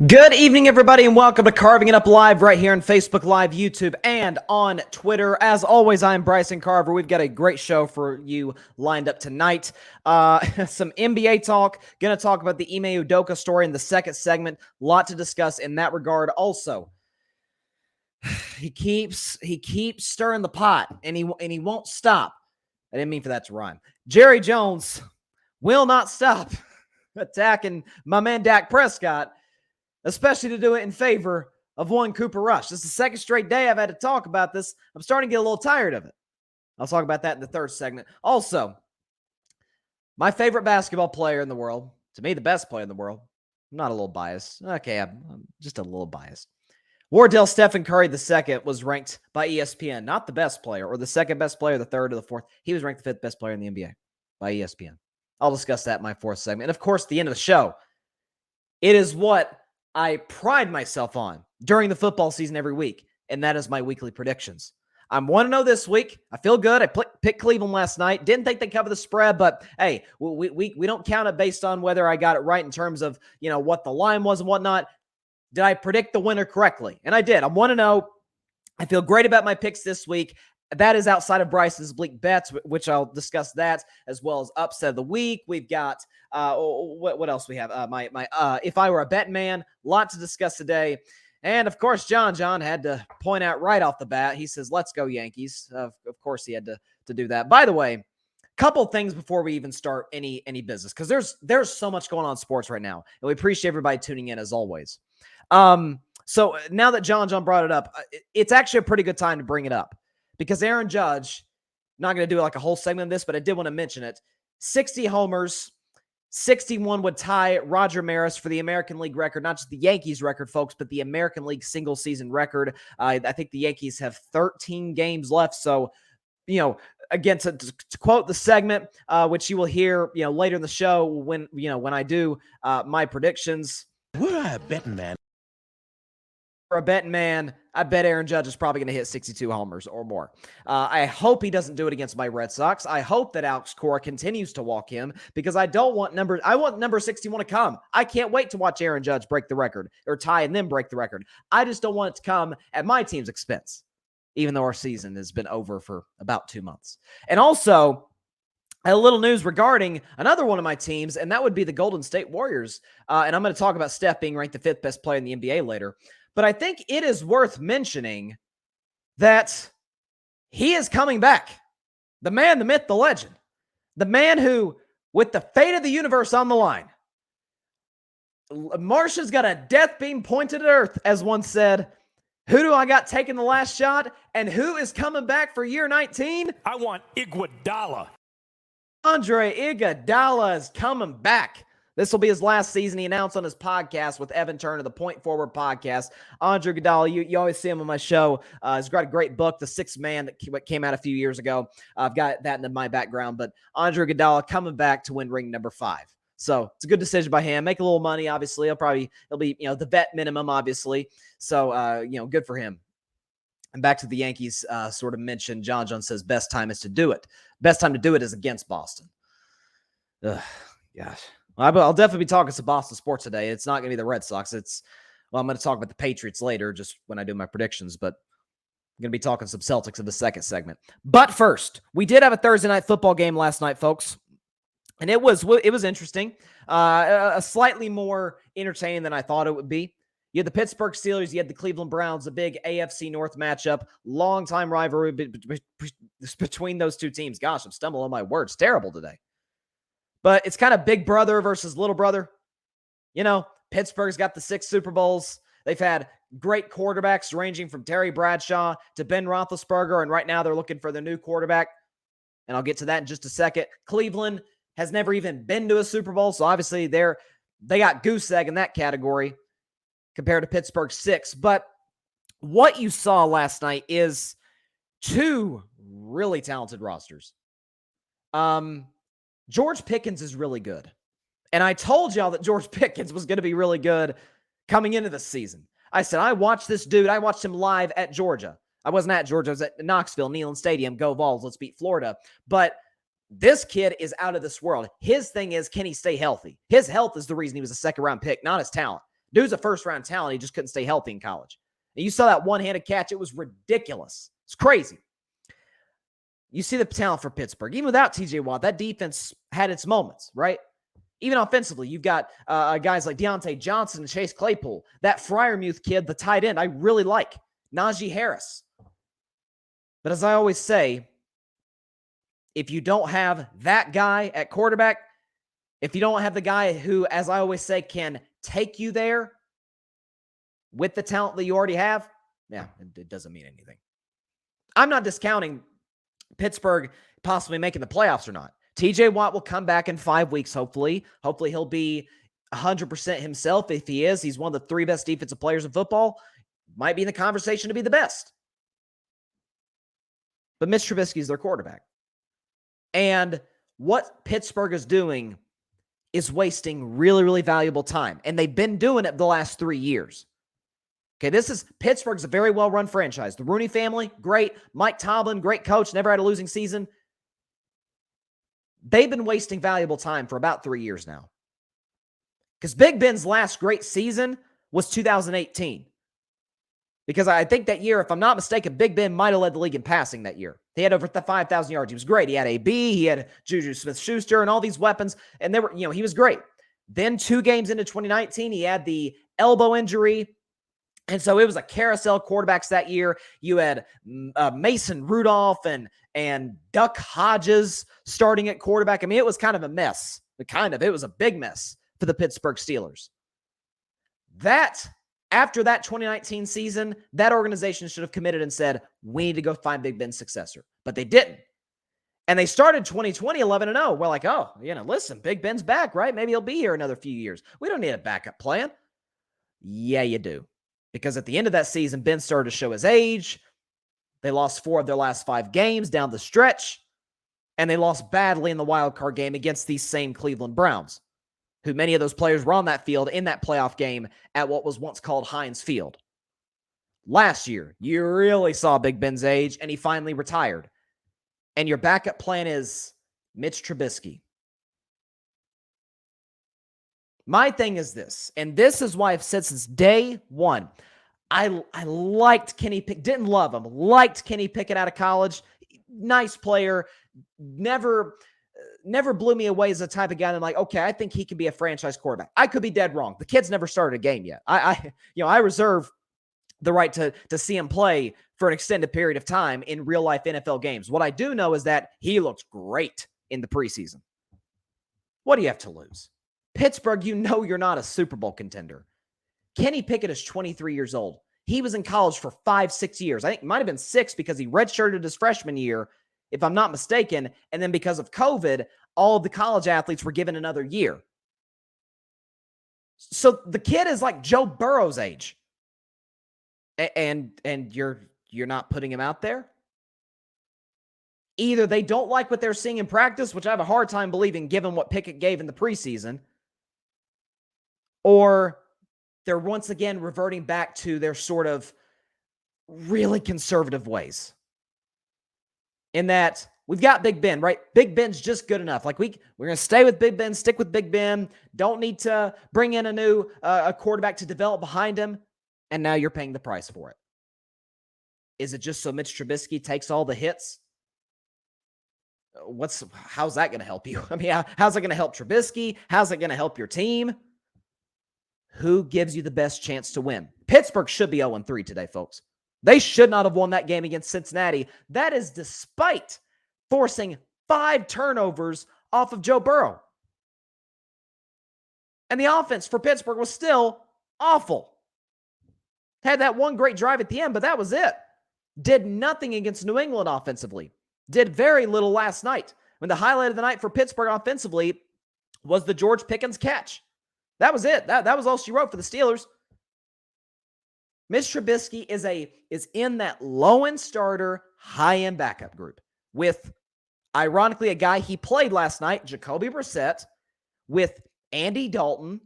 Good evening, everybody, and welcome to Carving It Up Live right here on Facebook Live, YouTube, and on Twitter. As always, I'm Bryson Carver. We've got a great show for you lined up tonight. Some NBA talk. Going to talk about the Ime Udoka story in the second segment. A lot to discuss in that regard. Also, he keeps stirring the pot, and he won't stop. I didn't mean for that to rhyme. Jerry Jones will not stop attacking my man Dak Prescott, especially to do it in favor of one Cooper Rush. This is the second straight day I've had to talk about this. I'm starting to get a little tired of it. I'll talk about that in the third segment. Also, my favorite basketball player in the world, to me, the best player in the world. I'm not a little biased. Okay, I'm just a litle biased. Wardell Stephen Curry II was ranked by ESPN, not the best player or the second best player, the third or the fourth. He was ranked the fifth best player in the NBA by ESPN. I'll discuss that in my fourth segment. And of course, at the end of the show, it is what I pride myself on during the football season every week, and that is my weekly predictions. I'm 1-0 this week. I feel good. I picked Cleveland last night. Didn't think they'd cover the spread, but hey, we don't count it based on whether I got it right in terms of, what the line was and whatnot. Did I predict the winner correctly? And I did. I'm 1-0. I feel great about my picks this week. That is outside of Bryson's Bleak bets, which I'll discuss that, as well as upset of the week. We've got what else we have? If I were a Bettin Man, lot to discuss today. And of course, John had to point out right off the bat. He says, "Let's go Yankees." Of course, he had to do that. By the way, couple things before we even start any business, because there's so much going on in sports right now, and we appreciate everybody tuning in as always. So now that John brought it up, it's actually a pretty good time to bring it up. Because Aaron Judge, not going to do like a whole segment of this, but I did want to mention it. 60 homers, 61 would tie Roger Maris for the American League record, not just the Yankees record, folks, but the American League single season record. I think the Yankees have 13 games left. So, again, to quote the segment, which you will hear, later in the show when I do my predictions. We're a betting man. For a betting man, I bet Aaron Judge is probably going to hit 62 homers or more. I hope he doesn't do it against my Red Sox. I hope that Alex Cora continues to walk him, because I want number 61 to come. I can't wait to watch Aaron Judge break the record or tie and then break the record. I just don't want it to come at my team's expense, even though our season has been over for about 2 months. And also, I had a little news regarding another one of my teams, and that would be the Golden State Warriors. And I'm going to talk about Steph being ranked the fifth best player in the NBA later. But I think it is worth mentioning that he is coming back. The man, the myth, the legend. The man who, with the fate of the universe on the line, Marsha's got a death beam pointed at Earth, as one said. Who do I got taking the last shot? And who is coming back for year 19? I want Iguodala. Andre Iguodala is coming back. This will be his last season. He announced on his podcast with Evan Turner, the Point Forward podcast. Andre Iguodala, you always see him on my show. He's got a great book, The Sixth Man, that came out a few years ago. I've got that in my background. But Andre Iguodala coming back to win ring number 5. So it's a good decision by him. Make a little money, obviously. He'll be the vet minimum, obviously. So good for him. And back to the Yankees, sort of mentioned. John says best time is to do it. Best time to do it is against Boston. Ugh, gosh. I'll definitely be talking some Boston sports today. It's not going to be the Red Sox. I'm going to talk about the Patriots later, just when I do my predictions, but I'm going to be talking some Celtics in the second segment. But first, we did have a Thursday night football game last night, folks, and it was interesting. A slightly more entertaining than I thought it would be. You had the Pittsburgh Steelers, you had the Cleveland Browns, a big AFC North matchup, long-time rivalry between those two teams. Gosh, I'm stumbling on my words. Terrible today. But it's kind of big brother versus little brother. Pittsburgh's got the 6 Super Bowls. They've had great quarterbacks ranging from Terry Bradshaw to Ben Roethlisberger, and right now they're looking for their new quarterback. And I'll get to that in just a second. Cleveland has never even been to a Super Bowl, so obviously they got goose egg in that category compared to Pittsburgh's 6. But what you saw last night is 2 really talented rosters. George Pickens is really good. And I told y'all that George Pickens was going to be really good coming into the season. I said, I watched this dude. I watched him live at Georgia. I wasn't at Georgia. I was at Knoxville, Neyland Stadium. Go Vols. Let's beat Florida. But this kid is out of this world. His thing is, can he stay healthy? His health is the reason he was a second-round pick, not his talent. Dude's a first-round talent. He just couldn't stay healthy in college. And you saw that one-handed catch. It was ridiculous. It's crazy. You see the talent for Pittsburgh. Even without TJ Watt, that defense had its moments, right? Even offensively, you've got guys like Deontay Johnson and Chase Claypool. That Freiermuth kid, the tight end, I really like. Najee Harris. But as I always say, if you don't have that guy at quarterback, if you don't have the guy who, as I always say, can take you there with the talent that you already have, yeah, it doesn't mean anything. I'm not discounting Pittsburgh possibly making the playoffs or not. TJ Watt will come back in 5 weeks, hopefully. Hopefully he'll be 100% himself. If he is, he's one of the 3 best defensive players in football. Might be in the conversation to be the best. But Mitch Trubisky is their quarterback. And what Pittsburgh is doing is wasting really, really valuable time. And they've been doing it the last 3 years. Okay, Pittsburgh's a very well-run franchise. The Rooney family, great. Mike Tomlin, great coach, never had a losing season. They've been wasting valuable time for about 3 years now. Because Big Ben's last great season was 2018. Because I think that year, if I'm not mistaken, Big Ben might have led the league in passing that year. He had over 5,000 yards. He was great. He had AB, he had Juju Smith-Schuster, and all these weapons. And they were, he was great. Then 2 games into 2019, he had the elbow injury. And so it was a carousel quarterbacks that year. You had Mason Rudolph and Duck Hodges starting at quarterback. I mean, it was kind of a mess. It was a big mess for the Pittsburgh Steelers. After that 2019 season, that organization should have committed and said, we need to go find Big Ben's successor. But they didn't. And they started 2020 11-0. We're like, listen, Big Ben's back, right? Maybe he'll be here another few years. We don't need a backup plan. Yeah, you do. Because at the end of that season, Ben started to show his age. They lost 4 of their last 5 games down the stretch. And they lost badly in the wild card game against these same Cleveland Browns, who many of those players were on that field in that playoff game at what was once called Heinz Field. Last year, you really saw Big Ben's age, and he finally retired. And your backup plan is Mitch Trubisky. My thing is this, and this is why I've said since day one, I liked Kenny Pickett, didn't love him, liked Kenny Pickett out of college. Nice player, never blew me away as the type of guy that I'm like, okay, I think he can be a franchise quarterback. I could be dead wrong. The kid's never started a game yet. I reserve the right to see him play for an extended period of time in real life NFL games. What I do know is that he looked great in the preseason. What do you have to lose? Pittsburgh, you're not a Super Bowl contender. Kenny Pickett is 23 years old. He was in college for 5-6 years. I think it might have been 6 because he redshirted his freshman year, if I'm not mistaken. And then because of COVID, all of the college athletes were given another year. So the kid is like Joe Burrow's age. And you're not putting him out there? Either they don't like what they're seeing in practice, which I have a hard time believing given what Pickett gave in the preseason, or they're once again reverting back to their sort of really conservative ways. In that we've got Big Ben, right? Big Ben's just good enough. Like we're going to stay with Big Ben, stick with Big Ben. Don't need to bring in a new a quarterback to develop behind him. And now you're paying the price for it. Is it just so Mitch Trubisky takes all the hits? How's that going to help you? I mean, how's it going to help Trubisky? How's it going to help your team? Who gives you the best chance to win? Pittsburgh should be 0-3 today, folks. They should not have won that game against Cincinnati. That is despite forcing 5 turnovers off of Joe Burrow. And the offense for Pittsburgh was still awful. Had that one great drive at the end, but that was it. Did nothing against New England offensively. Did very little last night. When the highlight of the night for Pittsburgh offensively was the George Pickens catch. That was it. That was all she wrote for the Steelers. Mitch Trubisky is in that low-end starter, high-end backup group with, ironically, a guy he played last night, Jacoby Brissett, with Andy Dalton,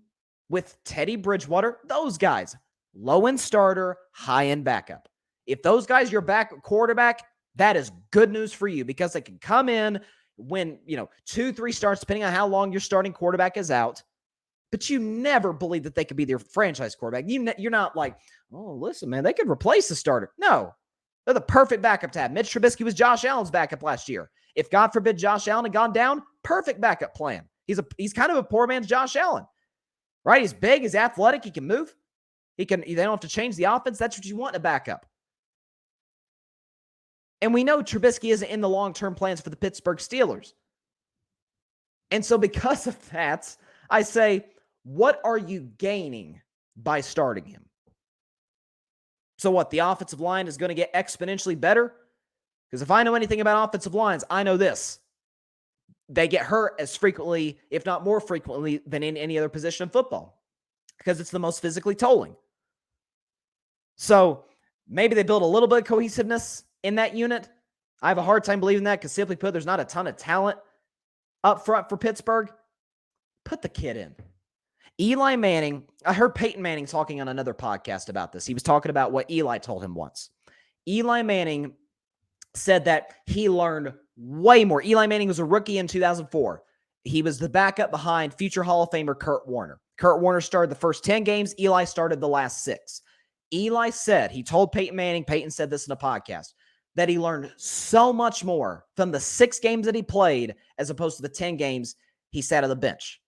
with Teddy Bridgewater, those guys. Low-end starter, high-end backup. If those guys, your quarterback, that is good news for you because they can come in when, 2-3 starts, depending on how long your starting quarterback is out, but you never believe that they could be their franchise quarterback. You're not like, oh, listen, man, they could replace the starter. No, they're the perfect backup to have. Mitch Trubisky was Josh Allen's backup last year. If God forbid Josh Allen had gone down, perfect backup plan. He's kind of a poor man's Josh Allen, right? He's big, he's athletic, he can move. They don't have to change the offense. That's what you want in a backup. And we know Trubisky isn't in the long-term plans for the Pittsburgh Steelers. And so because of that, I say, what are you gaining by starting him? So what, the offensive line is going to get exponentially better? Because if I know anything about offensive lines, I know this. They get hurt as frequently, if not more frequently, than in any other position in football. Because it's the most physically tolling. So maybe they build a little bit of cohesiveness in that unit. I have a hard time believing that because simply put, there's not a ton of talent up front for Pittsburgh. Put the kid in. Eli Manning, I heard Peyton Manning talking on another podcast about this. He was talking about what Eli told him once. Eli Manning said that he learned way more. Eli Manning was a rookie in 2004. He was the backup behind future Hall of Famer Kurt Warner. Kurt Warner started the first 10 games. Eli started the last 6. Eli said, he told Peyton Manning, Peyton said this in a podcast, that he learned so much more from the 6 games that he played as opposed to the 10 games he sat on the bench.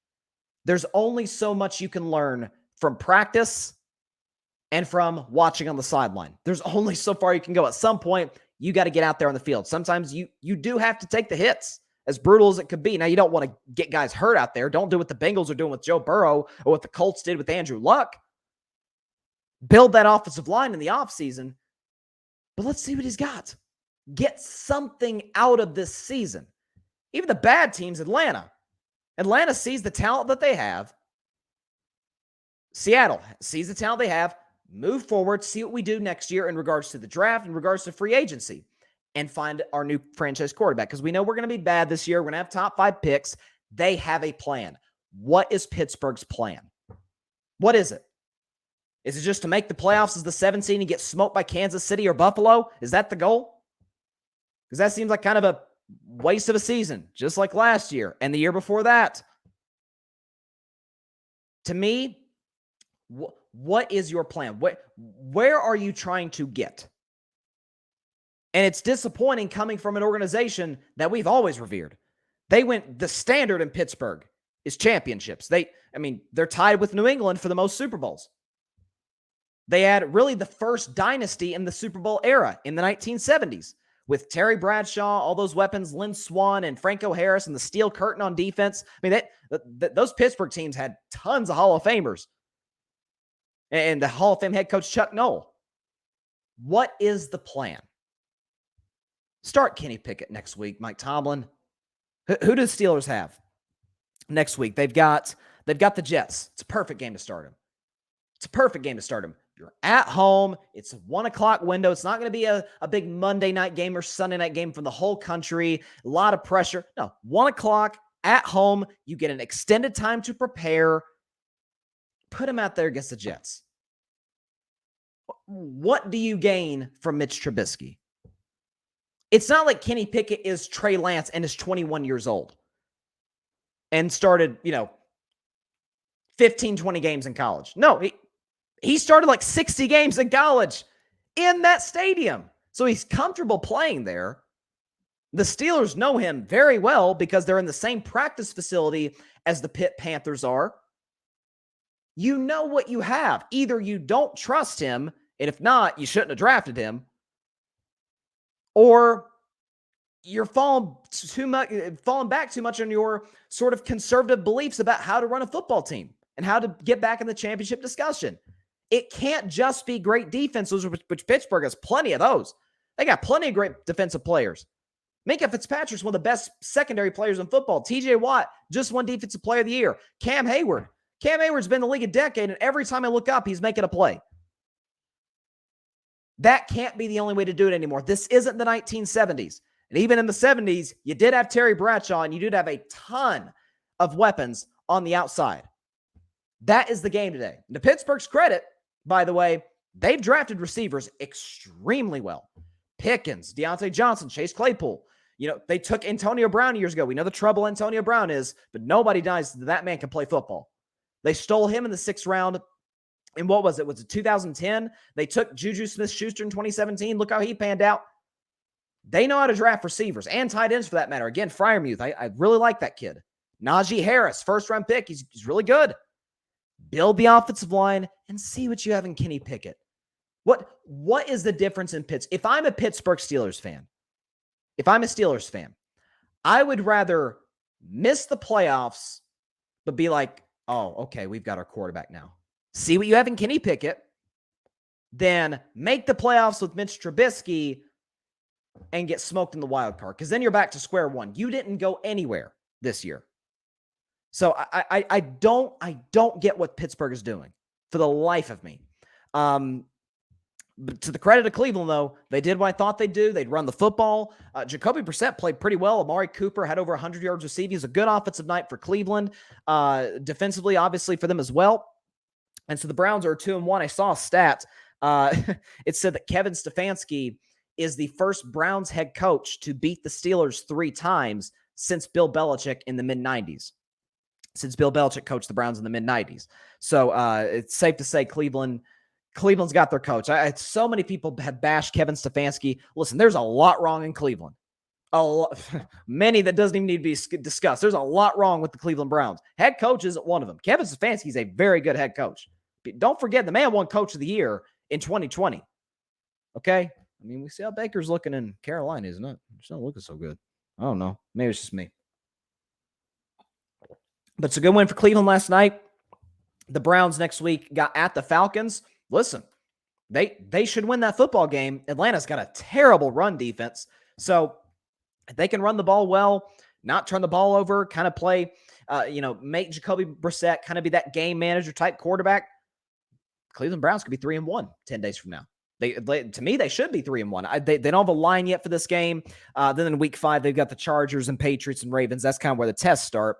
There's only so much you can learn from practice and from watching on the sideline. There's only so far you can go. At some point, you got to get out there on the field. Sometimes you do have to take the hits, as brutal as it could be. Now, you don't want to get guys hurt out there. Don't do what the Bengals are doing with Joe Burrow or what the Colts did with Andrew Luck. Build that offensive line in the offseason, but let's see what he's got. Get something out of this season. Even the bad teams, Atlanta sees the talent that they have. Seattle sees the talent they have. Move forward, see what we do next year in regards to the draft, in regards to free agency, and find our new franchise quarterback. Because we know we're going to be bad this year. We're going to have top 5 picks. They have a plan. What is Pittsburgh's plan? What is it? Is it just to make the playoffs as the 7th seed and get smoked by Kansas City or Buffalo? Is that the goal? Because that seems like kind of a waste of a season, just like last year and the year before that. To me, what is your plan? Where are you trying to get? And it's disappointing coming from an organization that we've always revered. The standard in Pittsburgh is championships. They're tied with New England for the most Super Bowls. They had really the first dynasty in the Super Bowl era in the 1970s with Terry Bradshaw, all those weapons, Lynn Swann and Franco Harris and the steel curtain on defense. Those Pittsburgh teams had tons of Hall of Famers. And the Hall of Fame head coach Chuck Noll. What is the plan? Start Kenny Pickett next week, Mike Tomlin. Who do the Steelers have next week? They've got the Jets. It's a perfect game to start him. You're at home. It's a 1 o'clock window. It's not going to be a big Monday night game or Sunday night game from the whole country. A lot of pressure. No, 1 o'clock at home. You get an extended time to prepare. Put him out there against the Jets. What do you gain from Mitch Trubisky? It's not like Kenny Pickett is Trey Lance and is 21 years old and started, 15, 20 games in college. No, he started like 60 games in college in that stadium. So he's comfortable playing there. The Steelers know him very well because they're in the same practice facility as the Pitt Panthers are. You know what you have. Either you don't trust him, and if not, you shouldn't have drafted him, or you're falling back too much on your sort of conservative beliefs about how to run a football team and how to get back in the championship discussion. It can't just be great defenses, which Pittsburgh has plenty of those. They got plenty of great defensive players. Minkah Fitzpatrick's one of the best secondary players in football. TJ Watt just won Defensive Player of the Year. Cam Hayward's been in the league a decade, and every time I look up, he's making a play. That can't be the only way to do it anymore. This isn't the 1970s. And even in the 70s, you did have Terry Bradshaw, and you did have a ton of weapons on the outside. That is the game today. And to Pittsburgh's credit, by the way, they've drafted receivers extremely well. Pickens, Deontay Johnson, Chase Claypool. They took Antonio Brown years ago. We know the trouble Antonio Brown is, but nobody denies that man can play football. They stole him in the 6th round. And what was it? Was it 2010? They took Juju Smith-Schuster in 2017. Look how he panned out. They know how to draft receivers and tight ends for that matter. Again, Freiermuth, I really like that kid. Najee Harris, 1st-round pick. He's really good. Build the offensive line and see what you have in Kenny Pickett. What is the difference in Pitts? If I'm a Pittsburgh Steelers fan, I would rather miss the playoffs, but be like, oh, okay, we've got our quarterback now. See what you have in Kenny Pickett, then make the playoffs with Mitch Trubisky and get smoked in the wild card, because then you're back to square one. You didn't go anywhere this year. So I don't get what Pittsburgh is doing for the life of me. But to the credit of Cleveland, though, they did what I thought they'd do. They'd run the football. Jacoby Brissett played pretty well. Amari Cooper had over 100 yards receiving. It was a good offensive night for Cleveland. Defensively, obviously, for them as well. And so the Browns are 2-1. I saw a stat. It said that Kevin Stefanski is the first Browns head coach to beat the Steelers 3 times since Bill Belichick in the mid-90s. Since Bill Belichick coached the Browns in the mid-90s. So it's safe to say Cleveland's got their coach. So many people have bashed Kevin Stefanski. Listen, there's a lot wrong in Cleveland. Many that doesn't even need to be discussed. There's a lot wrong with the Cleveland Browns. Head coach isn't one of them. Kevin Stefanski is a very good head coach. Don't forget, the man won Coach of the Year in 2020. Okay? I mean, we see how Baker's looking in Carolina, isn't it? It's not looking so good. I don't know. Maybe it's just me. But it's a good win for Cleveland last night. The Browns next week got at the Falcons. Listen, they should win that football game. Atlanta's got a terrible run defense. So if they can run the ball well, not turn the ball over, kind of play, make Jacoby Brissett kind of be that game manager type quarterback, Cleveland Browns could be 3-1 10 days from now. To me, they should be 3-1. They don't have a line yet for this game. Then in week 5, they've got the Chargers and Patriots and Ravens. That's kind of where the tests start.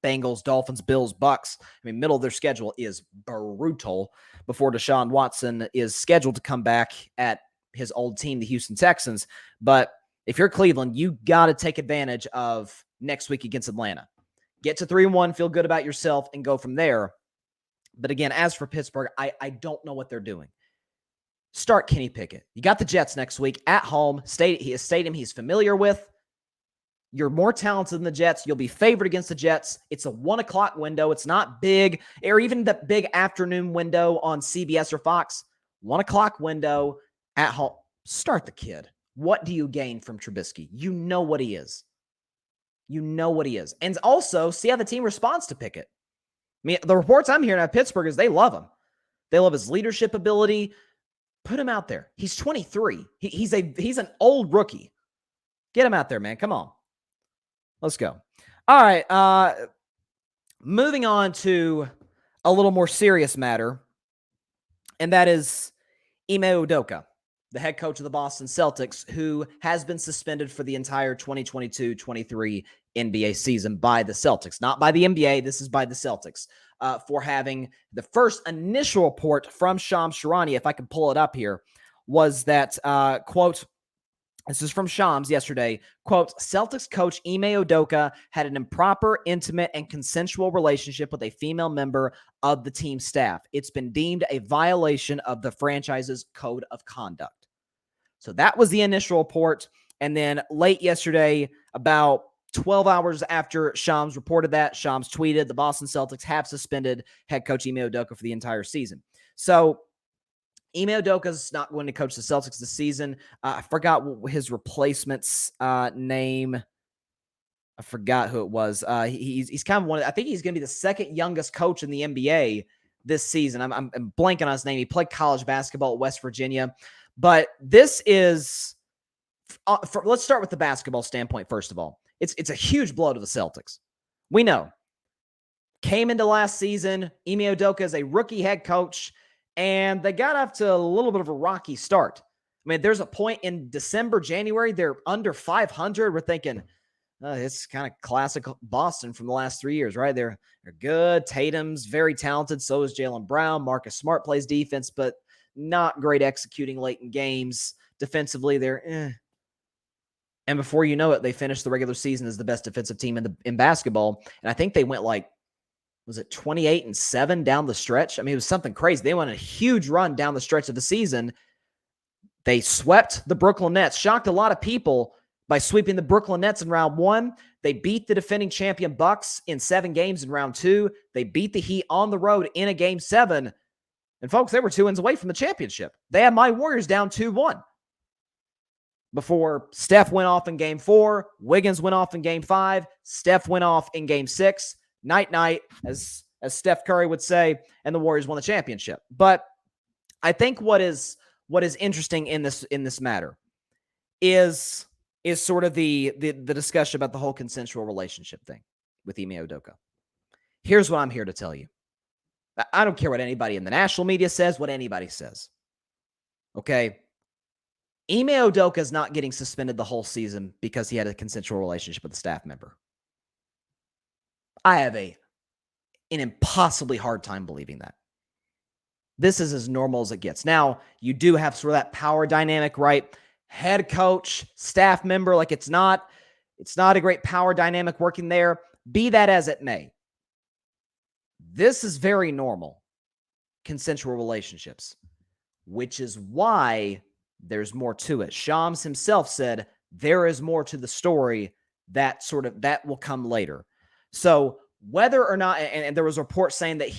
Bengals, Dolphins, Bills, Bucks. I mean, middle of their schedule is brutal before Deshaun Watson is scheduled to come back at his old team, the Houston Texans. But if you're Cleveland, you got to take advantage of next week against Atlanta. Get to 3-1, feel good about yourself, and go from there. But again, as for Pittsburgh, I don't know what they're doing. Start Kenny Pickett. You got the Jets next week at home. Stadium he's familiar with. You're more talented than the Jets. You'll be favored against the Jets. It's a 1:00 window. It's not big, or even the big afternoon window on CBS or Fox. 1:00 window at home. Start the kid. What do you gain from Trubisky? You know what he is. And also, see how the team responds to Pickett. I mean, the reports I'm hearing out of Pittsburgh is they love him. They love his leadership ability. Put him out there. He's 23. He's an old rookie. Get him out there, man. Come on. Let's go. All right. Moving on to a little more serious matter, and that is Ime Udoka, the head coach of the Boston Celtics, who has been suspended for the entire 2022-23 NBA season by the Celtics. Not by the NBA. This is by the Celtics for having the first initial report from Shams Charania, if I can pull it up here, was that, quote, this is from Shams yesterday, quote, Celtics coach Ime Udoka had an improper, intimate, and consensual relationship with a female member of the team staff. It's been deemed a violation of the franchise's code of conduct. So that was the initial report. And then late yesterday, about 12 hours after Shams reported that, Shams tweeted, the Boston Celtics have suspended head coach Ime Udoka for the entire season. So Ime Udoka's not going to coach the Celtics this season. I forgot what his replacement's name. I forgot who it was. He's kind of I think he's going to be the second youngest coach in the NBA this season. I'm blanking on his name. He played college basketball at West Virginia. But this is, let's start with the basketball standpoint first of all. It's a huge blow to the Celtics. We know. Came into last season, Ime Udoka is a rookie head coach, and they got off to a little bit of a rocky start. I mean, there's a point in December, January, they're under 500. We're thinking, it's kind of classic Boston from the last 3 years, right? They're good. Tatum's very talented. So is Jaylen Brown. Marcus Smart plays defense, but not great executing late in games. Defensively, they're And before you know it, they finished the regular season as the best defensive team in basketball. And I think they went like was it 28-7 down the stretch? I mean, it was something crazy. They went on a huge run down the stretch of the season. They swept the Brooklyn Nets, shocked a lot of people by sweeping the Brooklyn Nets in round 1. They beat the defending champion Bucks in 7 games in round 2. They beat the Heat on the road in a game 7. And folks, they were 2 wins away from the championship. They had my Warriors down 2-1 before Steph went off in game 4, Wiggins went off in game 5, Steph went off in game 6. Night-night, as Steph Curry would say, and the Warriors won the championship. But I think what is interesting in this matter is sort of the discussion about the whole consensual relationship thing with Ime Udoka. Here's what I'm here to tell you. I don't care what anybody in the national media says, what anybody says. Okay? Ime Udoka is not getting suspended the whole season because he had a consensual relationship with a staff member. I have an impossibly hard time believing that. This is as normal as it gets. Now, you do have sort of that power dynamic, right? Head coach, staff member, like it's not a great power dynamic working there. Be that as it may. This is very normal, consensual relationships, which is why there's more to it. Shams himself said there is more to the story that will come later. So whether or not, and there was a report saying that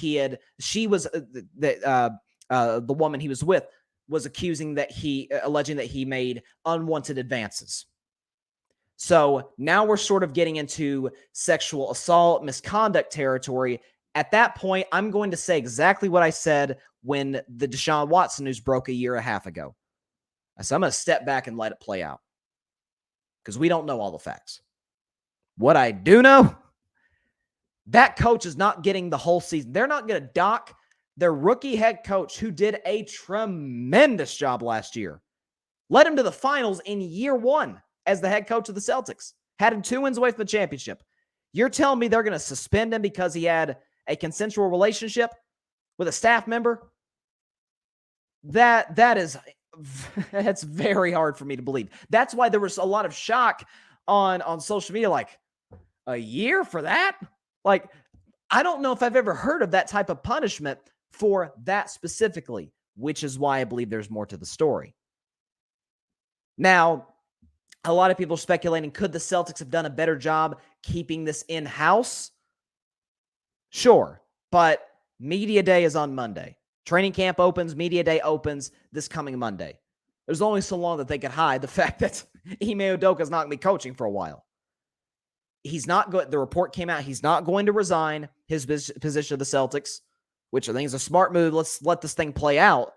the woman he was with was alleging that he made unwanted advances. So now we're sort of getting into sexual assault, misconduct territory. At that point, I'm going to say exactly what I said when the Deshaun Watson news broke a year and a half ago. I said, I'm going to step back and let it play out because we don't know all the facts. What I do know, that coach is not getting the whole season. They're not going to dock their rookie head coach who did a tremendous job last year. Led him to the finals in year 1 as the head coach of the Celtics. Had him 2 wins away from the championship. You're telling me they're going to suspend him because he had a consensual relationship with a staff member? That's very hard for me to believe. That's why there was a lot of shock on social media, like, a year for that? Like, I don't know if I've ever heard of that type of punishment for that specifically, which is why I believe there's more to the story. Now, a lot of people are speculating, could the Celtics have done a better job keeping this in-house? Sure, but media day is on Monday. Training camp opens, media day opens this coming Monday. There's only so long that they could hide the fact that Ime Udoka is not going to be coaching for a while. He's not going. The report came out. He's not going to resign his position of the Celtics, which I think is a smart move. Let's let this thing play out.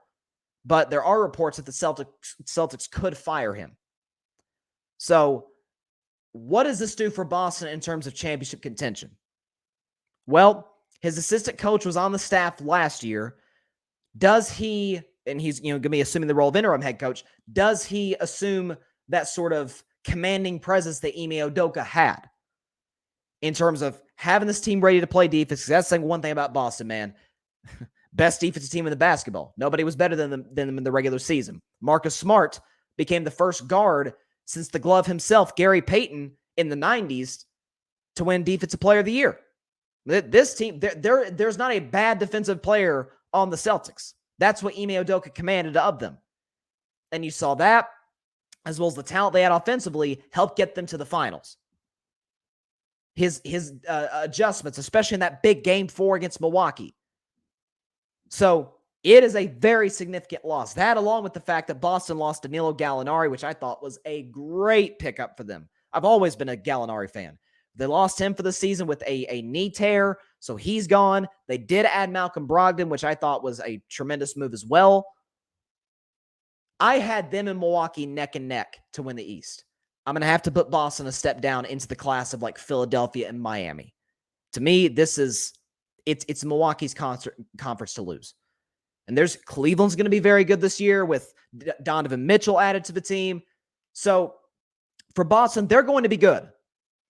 But there are reports that the Celtics could fire him. So, what does this do for Boston in terms of championship contention? Well, his assistant coach was on the staff last year. Does he, and he's going to be assuming the role of interim head coach, does he assume that sort of commanding presence that Ime Udoka had in terms of having this team ready to play defense? That's saying one thing about Boston, man. Best defensive team in the basketball. Nobody was better than them in the regular season. Marcus Smart became the first guard since the glove himself, Gary Payton, in the 90s to win Defensive Player of the Year. This team, there's not a bad defensive player on the Celtics. That's what Ime Udoka commanded of them. And you saw that, as well as the talent they had offensively, helped get them to the finals. His adjustments, especially in that big Game 4 against Milwaukee. So it is a very significant loss. That, along with the fact that Boston lost Danilo Gallinari, which I thought was a great pickup for them. I've always been a Gallinari fan. They lost him for the season with a knee tear, so he's gone. They did add Malcolm Brogdon, which I thought was a tremendous move as well. I had them in Milwaukee neck and neck to win the East. I'm going to have to put Boston a step down into the class of like Philadelphia and Miami. To me, it's Milwaukee's conference to lose. And Cleveland's going to be very good this year with Donovan Mitchell added to the team. So for Boston, they're going to be good.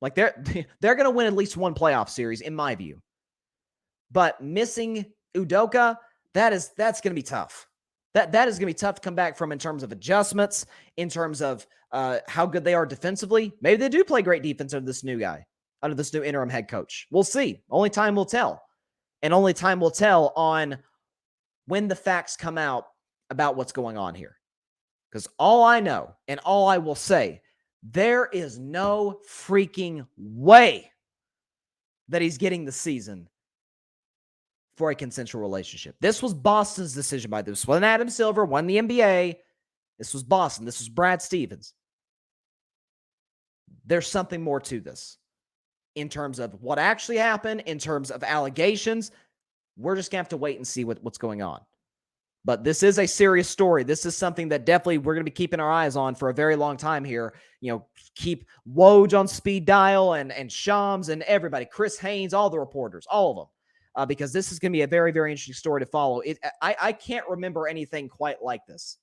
Like they're going to win at least one playoff series, in my view. But missing Udoka, that's going to be tough. That is going to be tough to come back from in terms of adjustments, in terms of how good they are defensively. Maybe they do play great defense under this new guy, under this new interim head coach. We'll see. Only time will tell. And only time will tell on when the facts come out about what's going on here. Because all I know and all I will say, there is no freaking way that he's getting the season for a consensual relationship. This was Boston's decision by this. This wasn't Adam Silver, won the NBA. This was Boston. This was Brad Stevens. There's something more to this in terms of what actually happened, in terms of allegations. We're just going to have to wait and see what's going on. But this is a serious story. This is something that definitely we're going to be keeping our eyes on for a very long time here. You know, keep Woj on speed dial and Shams and everybody, Chris Haynes, all the reporters, all of them, because this is going to be a very, very interesting story to follow. I can't remember anything quite like this.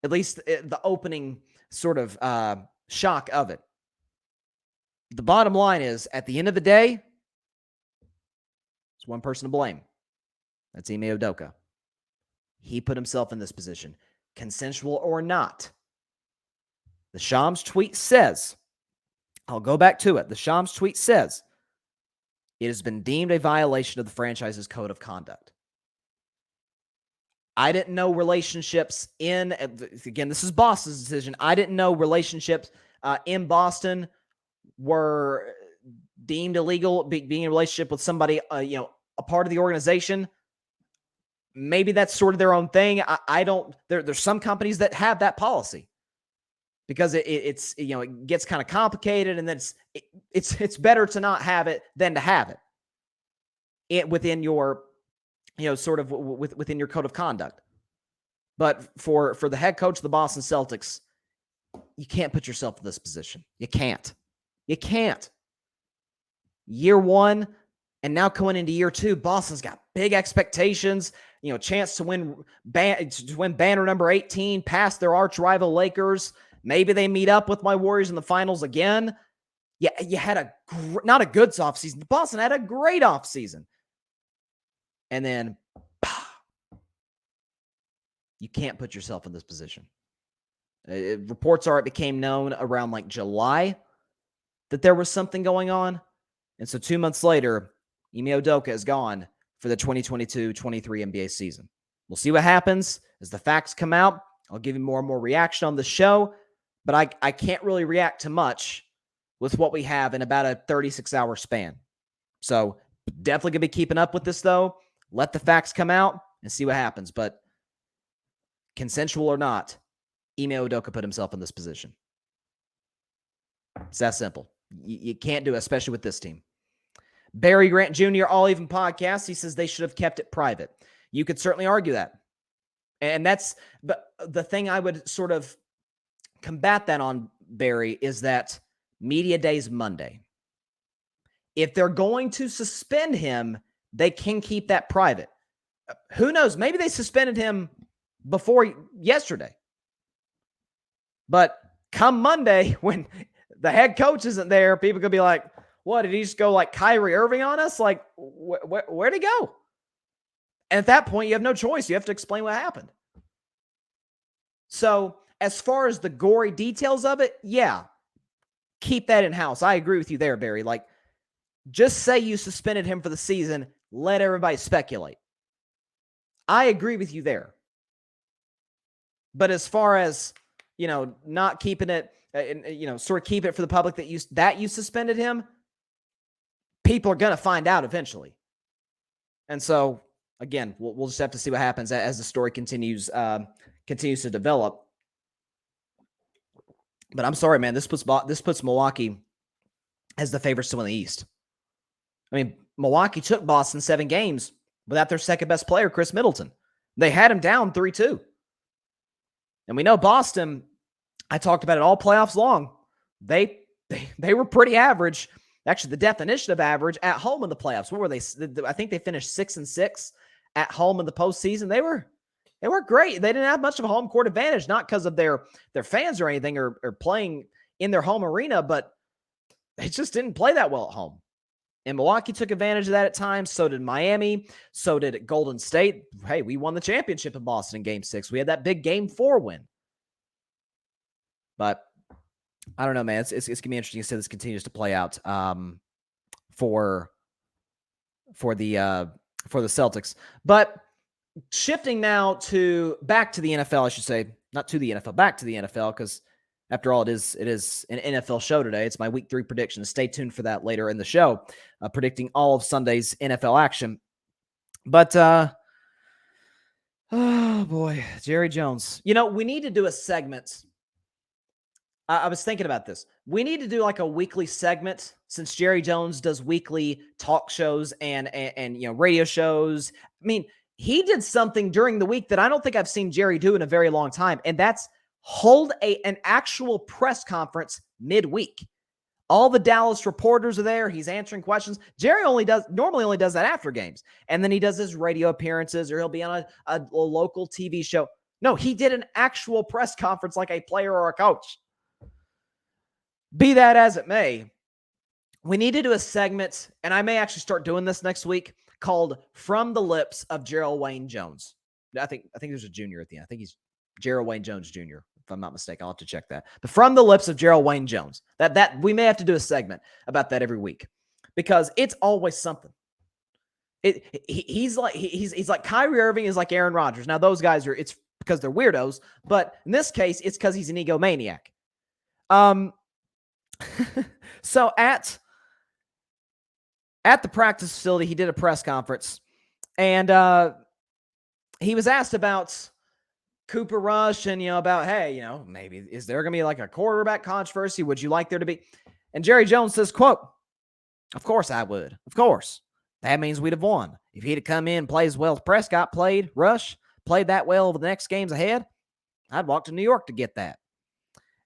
At least the opening sort of shock of it. The bottom line is, at the end of the day, there's one person to blame. That's Ime Udoka. He put himself in this position, consensual or not. The Shams tweet says, I'll go back to it. The Shams tweet says, it has been deemed a violation of the franchise's code of conduct. I didn't know relationships again, this is Boston's decision. I didn't know relationships in Boston were deemed illegal, being in a relationship with somebody, a part of the organization. Maybe that's sort of their own thing. I don't. There's some companies that have that policy because it gets kind of complicated, and then it's better to not have it than to have it within your sort of within your code of conduct. But for the head coach of the Boston Celtics, you can't put yourself in this position. You can't. Year one, and now going into year two, Boston's got big expectations. Chance to win banner number 18, past their arch rival Lakers. Maybe they meet up with my Warriors in the finals again. Yeah, you had not a good offseason. Boston had a great offseason. And then you can't put yourself in this position. Reports are it became known around like July that there was something going on. And so 2 months later, Ime Udoka is gone for the 2022-23 NBA season. We'll see what happens as the facts come out. I'll give you more and more reaction on the show, but I can't really react to much with what we have in about a 36-hour span. So definitely going to be keeping up with this, though. Let the facts come out and see what happens. But consensual or not, Ime Udoka put himself in this position. It's that simple. You can't do it, especially with this team. Barry Grant Jr., All Even Podcast, he says they should have kept it private. You could certainly argue that. And but the thing I would sort of combat that on, Barry, is that media day's Monday. If they're going to suspend him, they can keep that private. Who knows? Maybe they suspended him before yesterday. But come Monday, when the head coach isn't there, people could be like, what, did he just go like Kyrie Irving on us? Like, where'd he go? And at that point, you have no choice. You have to explain what happened. So as far as the gory details of it, yeah, keep that in-house. I agree with you there, Barry. Like, just say you suspended him for the season. Let everybody speculate. I agree with you there. But as far as, not keeping it, sort of keep it for the public that you suspended him, people are going to find out eventually. And so, again, we'll just have to see what happens as the story continues to develop. But I'm sorry, man. This puts Milwaukee as the favorites to win the East. I mean, Milwaukee took Boston 7 games without their second-best player, Chris Middleton. They had him down 3-2. And we know Boston, I talked about it all playoffs long. They were pretty average. Actually, the definition of average at home in the playoffs. What were they? I think they finished 6-6 at home in the postseason. They were great. They didn't have much of a home court advantage, not because of their fans or anything or playing in their home arena, but they just didn't play that well at home. And Milwaukee took advantage of that at times. So did Miami. So did Golden State. Hey, we won the championship in Boston in Game 6. We had that big Game 4 win. But I don't know, man. It's going to be interesting to see this continues to play out for for the Celtics. But shifting now back to the NFL, I should say, not to the NFL, back to the NFL, because after all, it is an NFL show today. It's my Week 3 prediction. Stay tuned for that later in the show, predicting all of Sunday's NFL action. But oh boy, Jerry Jones. We need to do a segment. I was thinking about this. We need to do like a weekly segment, since Jerry Jones does weekly talk shows and radio shows. I mean, he did something during the week that I don't think I've seen Jerry do in a very long time, and that's hold an actual press conference midweek. All the Dallas reporters are there. He's answering questions. Jerry normally only does that after games, and then he does his radio appearances, or he'll be on a local TV show. No, he did an actual press conference like a player or a coach. Be that as it may, we need to do a segment, and I may actually start doing this next week, called From the Lips of Gerald Wayne Jones. I think there's a junior at the end. I think he's Gerald Wayne Jones Jr., if I'm not mistaken. I'll have to check that. But From the Lips of Gerald Wayne Jones. That we may have to do a segment about that every week, because it's always something. He's like Kyrie Irving is like Aaron Rodgers. Now those guys it's because they're weirdos, but in this case, it's because he's an egomaniac. So at the practice facility, he did a press conference, and he was asked about Cooper Rush and, about, hey, maybe is there going to be like a quarterback controversy? Would you like there to be? And Jerry Jones says, quote, "Of course I would. Of course. That means we'd have won. If he'd have come in and played as well as Prescott played, Rush played that well over the next games ahead, I'd walk to New York to get that."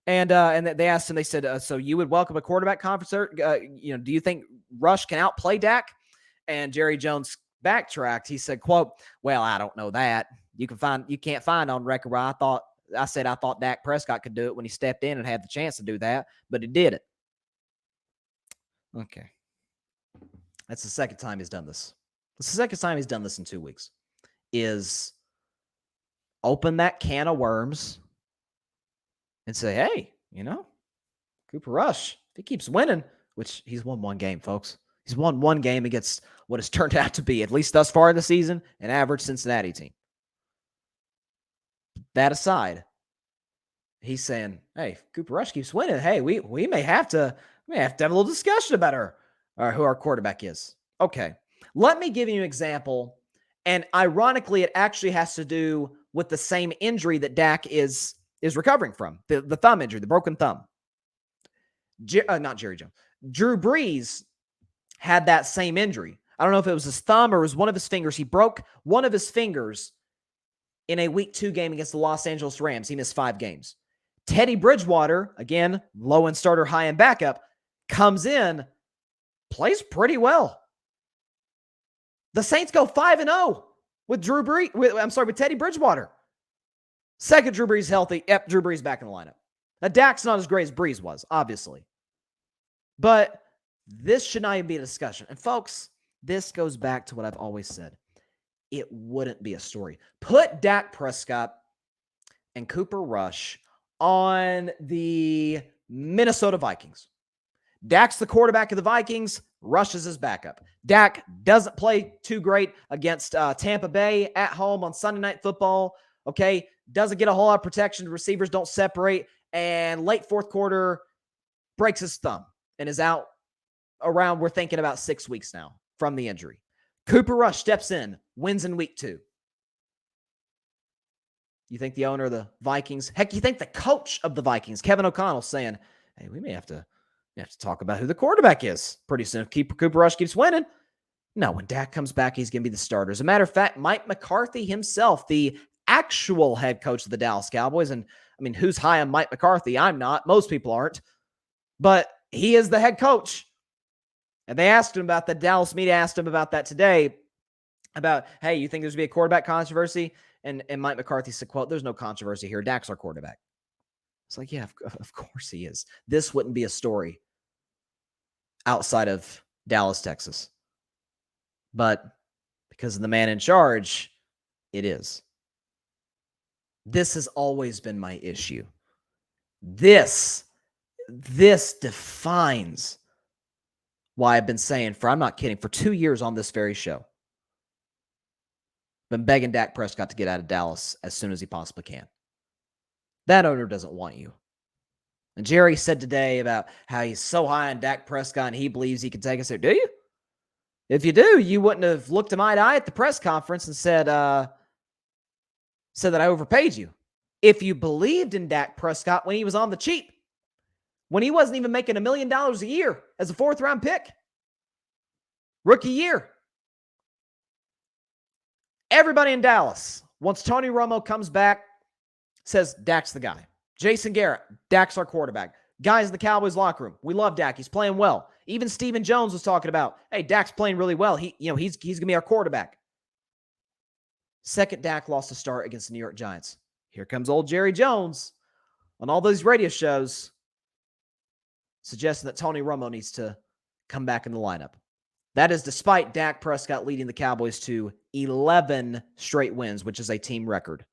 And they asked him, they said, so you would welcome a quarterback conference? Do you think Rush can outplay Dak? And Jerry Jones backtracked. He said, quote, "Well, I don't know that. You can't find on record where I thought Dak Prescott could do it when he stepped in and had the chance to do that, but he did it." Okay. That's the second time he's done this. It's the second time he's done this in 2 weeks. Is open that can of worms and say, hey, Cooper Rush, if he keeps winning, which he's won one game, folks. He's won one game against what has turned out to be, at least thus far in the season, an average Cincinnati team. That aside, he's saying, hey, if Cooper Rush keeps winning, hey, we may have to have a little discussion about who our quarterback is. Okay, let me give you an example. And ironically, it actually has to do with the same injury that Dak is recovering from, the thumb injury, the broken thumb. Not Jerry Jones. Drew Brees had that same injury. I don't know if it was his thumb or it was one of his fingers. He broke one of his fingers in a Week 2 game against the Los Angeles Rams. He missed 5 games. Teddy Bridgewater, again, low-end starter, high-end backup, comes in, plays pretty well. The Saints go 5-0 with with Teddy Bridgewater. Second, Drew Brees healthy. Yep, Drew Brees back in the lineup. Now, Dak's not as great as Brees was, obviously. But this should not even be a discussion. And folks, this goes back to what I've always said. It wouldn't be a story. Put Dak Prescott and Cooper Rush on the Minnesota Vikings. Dak's the quarterback of the Vikings. Rush is his backup. Dak doesn't play too great against Tampa Bay at home on Sunday Night Football. Okay, doesn't get a whole lot of protection. The receivers don't separate. And late fourth quarter, breaks his thumb and is out around, we're thinking about 6 weeks now from the injury. Cooper Rush steps in, wins in Week 2. You think the owner of the Vikings, heck, you think the coach of the Vikings, Kevin O'Connell, saying, hey, we may have to talk about who the quarterback is pretty soon. Cooper Rush keeps winning. No, when Dak comes back, he's going to be the starter. As a matter of fact, Mike McCarthy himself, the actual head coach of the Dallas Cowboys, and I mean, who's high on Mike McCarthy? I'm not. Most people aren't. But he is the head coach. And they asked him about that. Dallas media asked him about that today, about, hey, you think there's going to be a quarterback controversy? And Mike McCarthy said, quote, there's no controversy here. Dak's our quarterback. It's like, yeah, of course he is. This wouldn't be a story outside of Dallas, Texas. But because of the man in charge, it is. This has always been my issue. This defines why I've been saying I'm not kidding, for 2 years on this very show, been begging Dak Prescott to get out of Dallas as soon as he possibly can. That owner doesn't want you. And Jerry said today about how he's so high on Dak Prescott and he believes he can take us there. Do you? If you do, you wouldn't have looked him eye to eye at the press conference and said that I overpaid you. If you believed in Dak Prescott when he was on the cheap, when he wasn't even making $1 million a year as a 4th-round pick, rookie year. Everybody in Dallas, once Tony Romo comes back, says Dak's the guy. Jason Garrett, Dak's our quarterback. Guys in the Cowboys locker room, we love Dak. He's playing well. Even Stephen Jones was talking about, hey, Dak's playing really well. He's going to be our quarterback. Second Dak lost a start against the New York Giants. Here comes old Jerry Jones on all those radio shows suggesting that Tony Romo needs to come back in the lineup. That is despite Dak Prescott leading the Cowboys to 11 straight wins, which is a team record.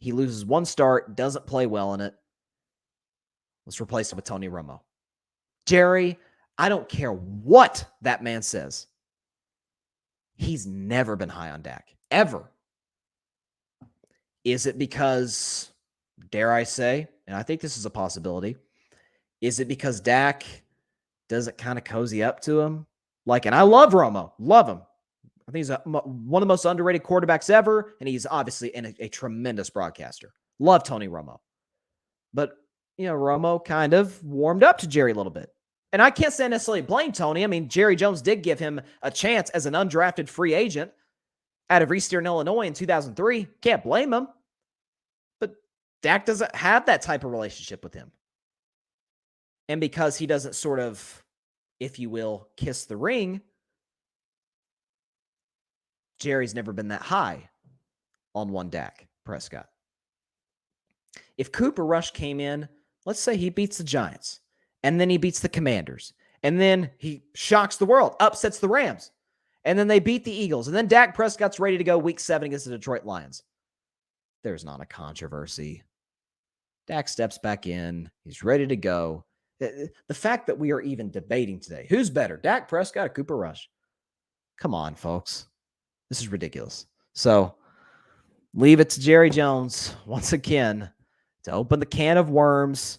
He loses one start, doesn't play well in it. Let's replace him with Tony Romo. Jerry, I don't care what that man says. He's never been high on Dak, ever. Is it because, dare I say, and I think this is a possibility, is it because Dak doesn't kind of cozy up to him? And I love Romo, love him. I think he's one of the most underrated quarterbacks ever, and he's obviously a tremendous broadcaster. Love Tony Romo. But, Romo kind of warmed up to Jerry a little bit. And I can't say necessarily blame Tony. I mean, Jerry Jones did give him a chance as an undrafted free agent out of Eastern Illinois in 2003. Can't blame him. But Dak doesn't have that type of relationship with him. And because he doesn't sort of, if you will, kiss the ring, Jerry's never been that high on one Dak Prescott. If Cooper Rush came in, let's say he beats the Giants, and then he beats the Commanders, and then he shocks the world, upsets the Rams, and then they beat the Eagles, and then Dak Prescott's ready to go week 7 against the Detroit Lions. There's not a controversy. Dak steps back in. He's ready to go. The fact that we are even debating today, who's better, Dak Prescott or Cooper Rush? Come on, folks. This is ridiculous. So leave it to Jerry Jones once again to open the can of worms.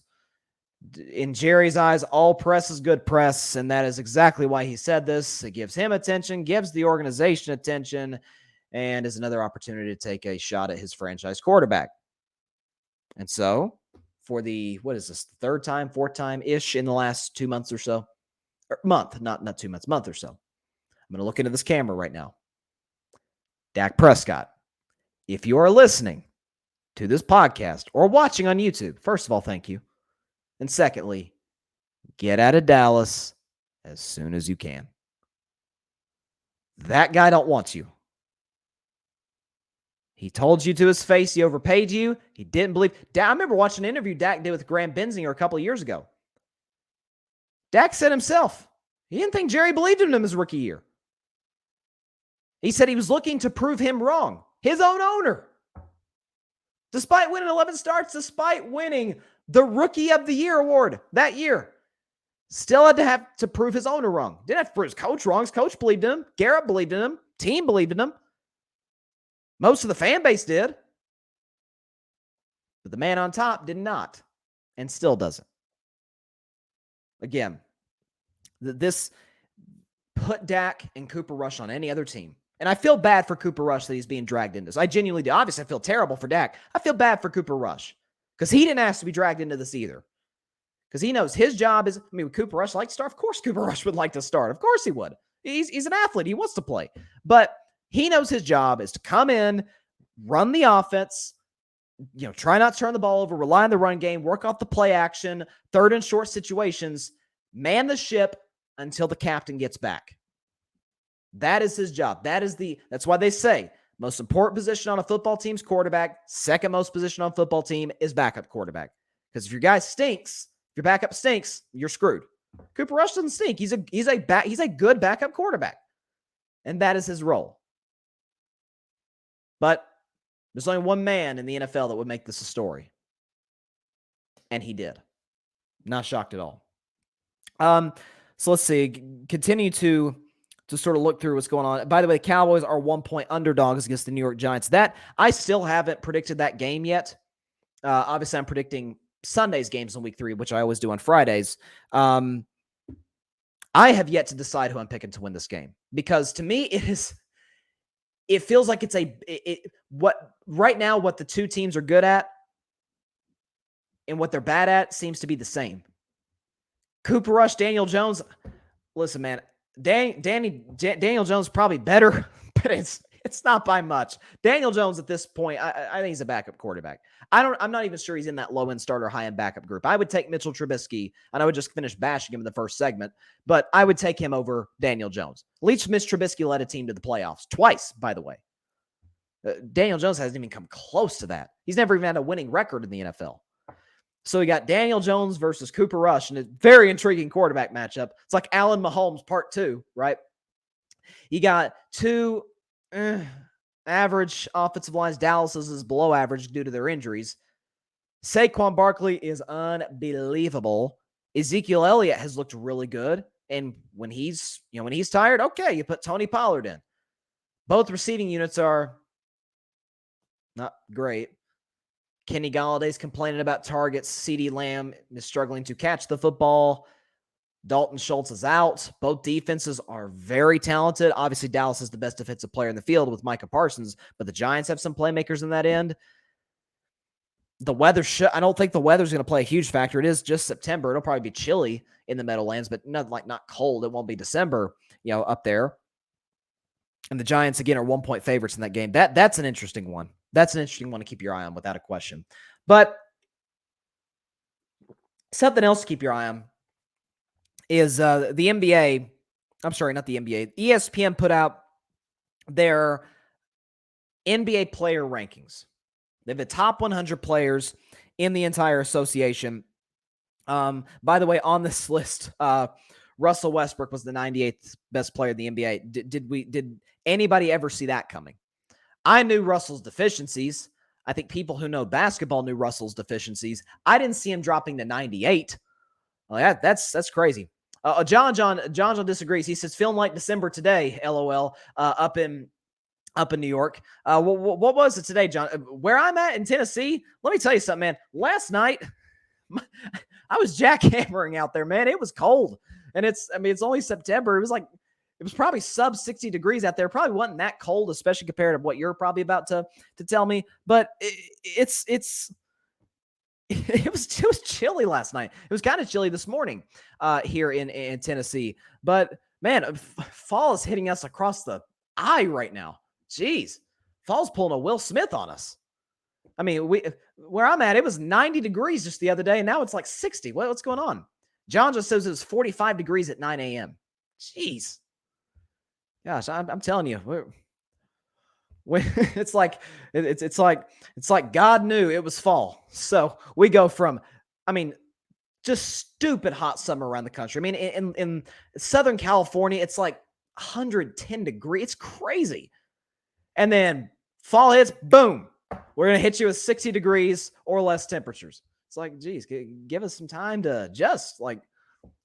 In Jerry's eyes, all press is good press, and that is exactly why he said this. It gives him attention, gives the organization attention, and is another opportunity to take a shot at his franchise quarterback. And so, for the, third time, fourth time-ish in the last 2 months or so, or month, not 2 months, month or so. I'm going to look into this camera right now. Dak Prescott, if you are listening to this podcast or watching on YouTube, first of all, thank you. And secondly, get out of Dallas as soon as you can. That guy don't want you. He told you to his face he overpaid you. He didn't believe. I remember watching an interview Dak did with Graham Benzinger a couple of years ago. Dak said himself, he didn't think Jerry believed in him his rookie year. He said he was looking to prove him wrong. His own owner. Despite winning 11 starts, despite winning the Rookie of the Year award that year, still had to have to prove his owner wrong. Didn't have to prove his coach wrong. His coach believed in him. Garrett believed in him. Team believed in him. Most of the fan base did. But the man on top did not, and still doesn't. Again, this put Dak and Cooper Rush on any other team. And I feel bad for Cooper Rush that he's being dragged into this. I genuinely do. Obviously, I feel terrible for Dak. I feel bad for Cooper Rush because he didn't ask to be dragged into this either. Because he knows his job is, would Cooper Rush like to start? Of course Cooper Rush would like to start. Of course he would. He's an athlete. He wants to play. But he knows his job is to come in, run the offense, try not to turn the ball over, rely on the run game, work off the play action, third and short situations, man the ship until the captain gets back. That is his job. That's why they say most important position on a football team's quarterback, second most position on a football team is backup quarterback. Because if your guy stinks, if your backup stinks, you're screwed. Cooper Rush doesn't stink. He's a good backup quarterback. And that is his role. But there's only one man in the NFL that would make this a story. And he did. Not shocked at all. So let's see. Continue to sort of look through what's going on. By the way, the Cowboys are 1-point underdogs against the New York Giants. That I still haven't predicted that game yet. Obviously, I'm predicting Sunday's games in week 3, which I always do on Fridays. I have yet to decide who I'm picking to win this game, because to me it feels like it's what right now what the two teams are good at and what they're bad at seems to be the same. Cooper Rush, Daniel Jones. Listen, man, Daniel Jones is probably better, but it's not by much. Daniel Jones at this point, I think he's a backup quarterback. I'm not even sure he's in that low-end starter, high-end backup group. I would take Mitchell Trubisky, and I would just finish bashing him in the first segment, but I would take him over Daniel Jones. At least Mitch Trubisky led a team to the playoffs twice, by the way. Daniel Jones hasn't even come close to that. He's never even had a winning record in the NFL. So we got Daniel Jones versus Cooper Rush in a very intriguing quarterback matchup. It's like Allen Mahomes part 2, right? You got two average offensive lines. Dallas is below average due to their injuries. Saquon Barkley is unbelievable. Ezekiel Elliott has looked really good. And when he's tired, okay, you put Tony Pollard in. Both receiving units are not great. Kenny Galladay's complaining about targets. CeeDee Lamb is struggling to catch the football. Dalton Schultz is out. Both defenses are very talented. Obviously, Dallas is the best defensive player in the field with Micah Parsons, but the Giants have some playmakers in that end. The weather, I don't think the weather's going to play a huge factor. It is just September. It'll probably be chilly in the Meadowlands, but not cold. It won't be December, up there. And the Giants, again, are 1-point favorites in that game. That's an interesting one. That's an interesting one to keep your eye on without a question. But something else to keep your eye on is the NBA. I'm sorry, not the NBA. ESPN put out their NBA player rankings. They have the top 100 players in the entire association. By the way, on this list, Russell Westbrook was the 98th best player in the NBA. Did anybody ever see that coming? I knew Russell's deficiencies. I think people who know basketball knew Russell's deficiencies. I didn't see him dropping to 98. Well, that's crazy. John disagrees. He says, feeling like December today, LOL, up in New York. What was it today, John? Where I'm at in Tennessee, let me tell you something, man. Last night, I was jackhammering out there, man. It was cold. And it's only September. It was probably sub 60 degrees out there. Probably wasn't that cold, especially compared to what you're probably about to tell me. But it was chilly last night. It was kind of chilly this morning here in Tennessee. But man, fall is hitting us across the eye right now. Jeez, fall's pulling a Will Smith on us. I mean, where I'm at, it was 90 degrees just the other day, and now it's like 60. What's going on? John just says it was 45 degrees at 9 a.m. Jeez. Gosh, I'm telling you, it's like God knew it was fall. So we go from, just stupid hot summer around the country. I mean, in Southern California, it's like 110 degrees. It's crazy. And then fall hits, boom. We're going to hit you with 60 degrees or less temperatures. It's like, geez, give us some time to adjust. Like,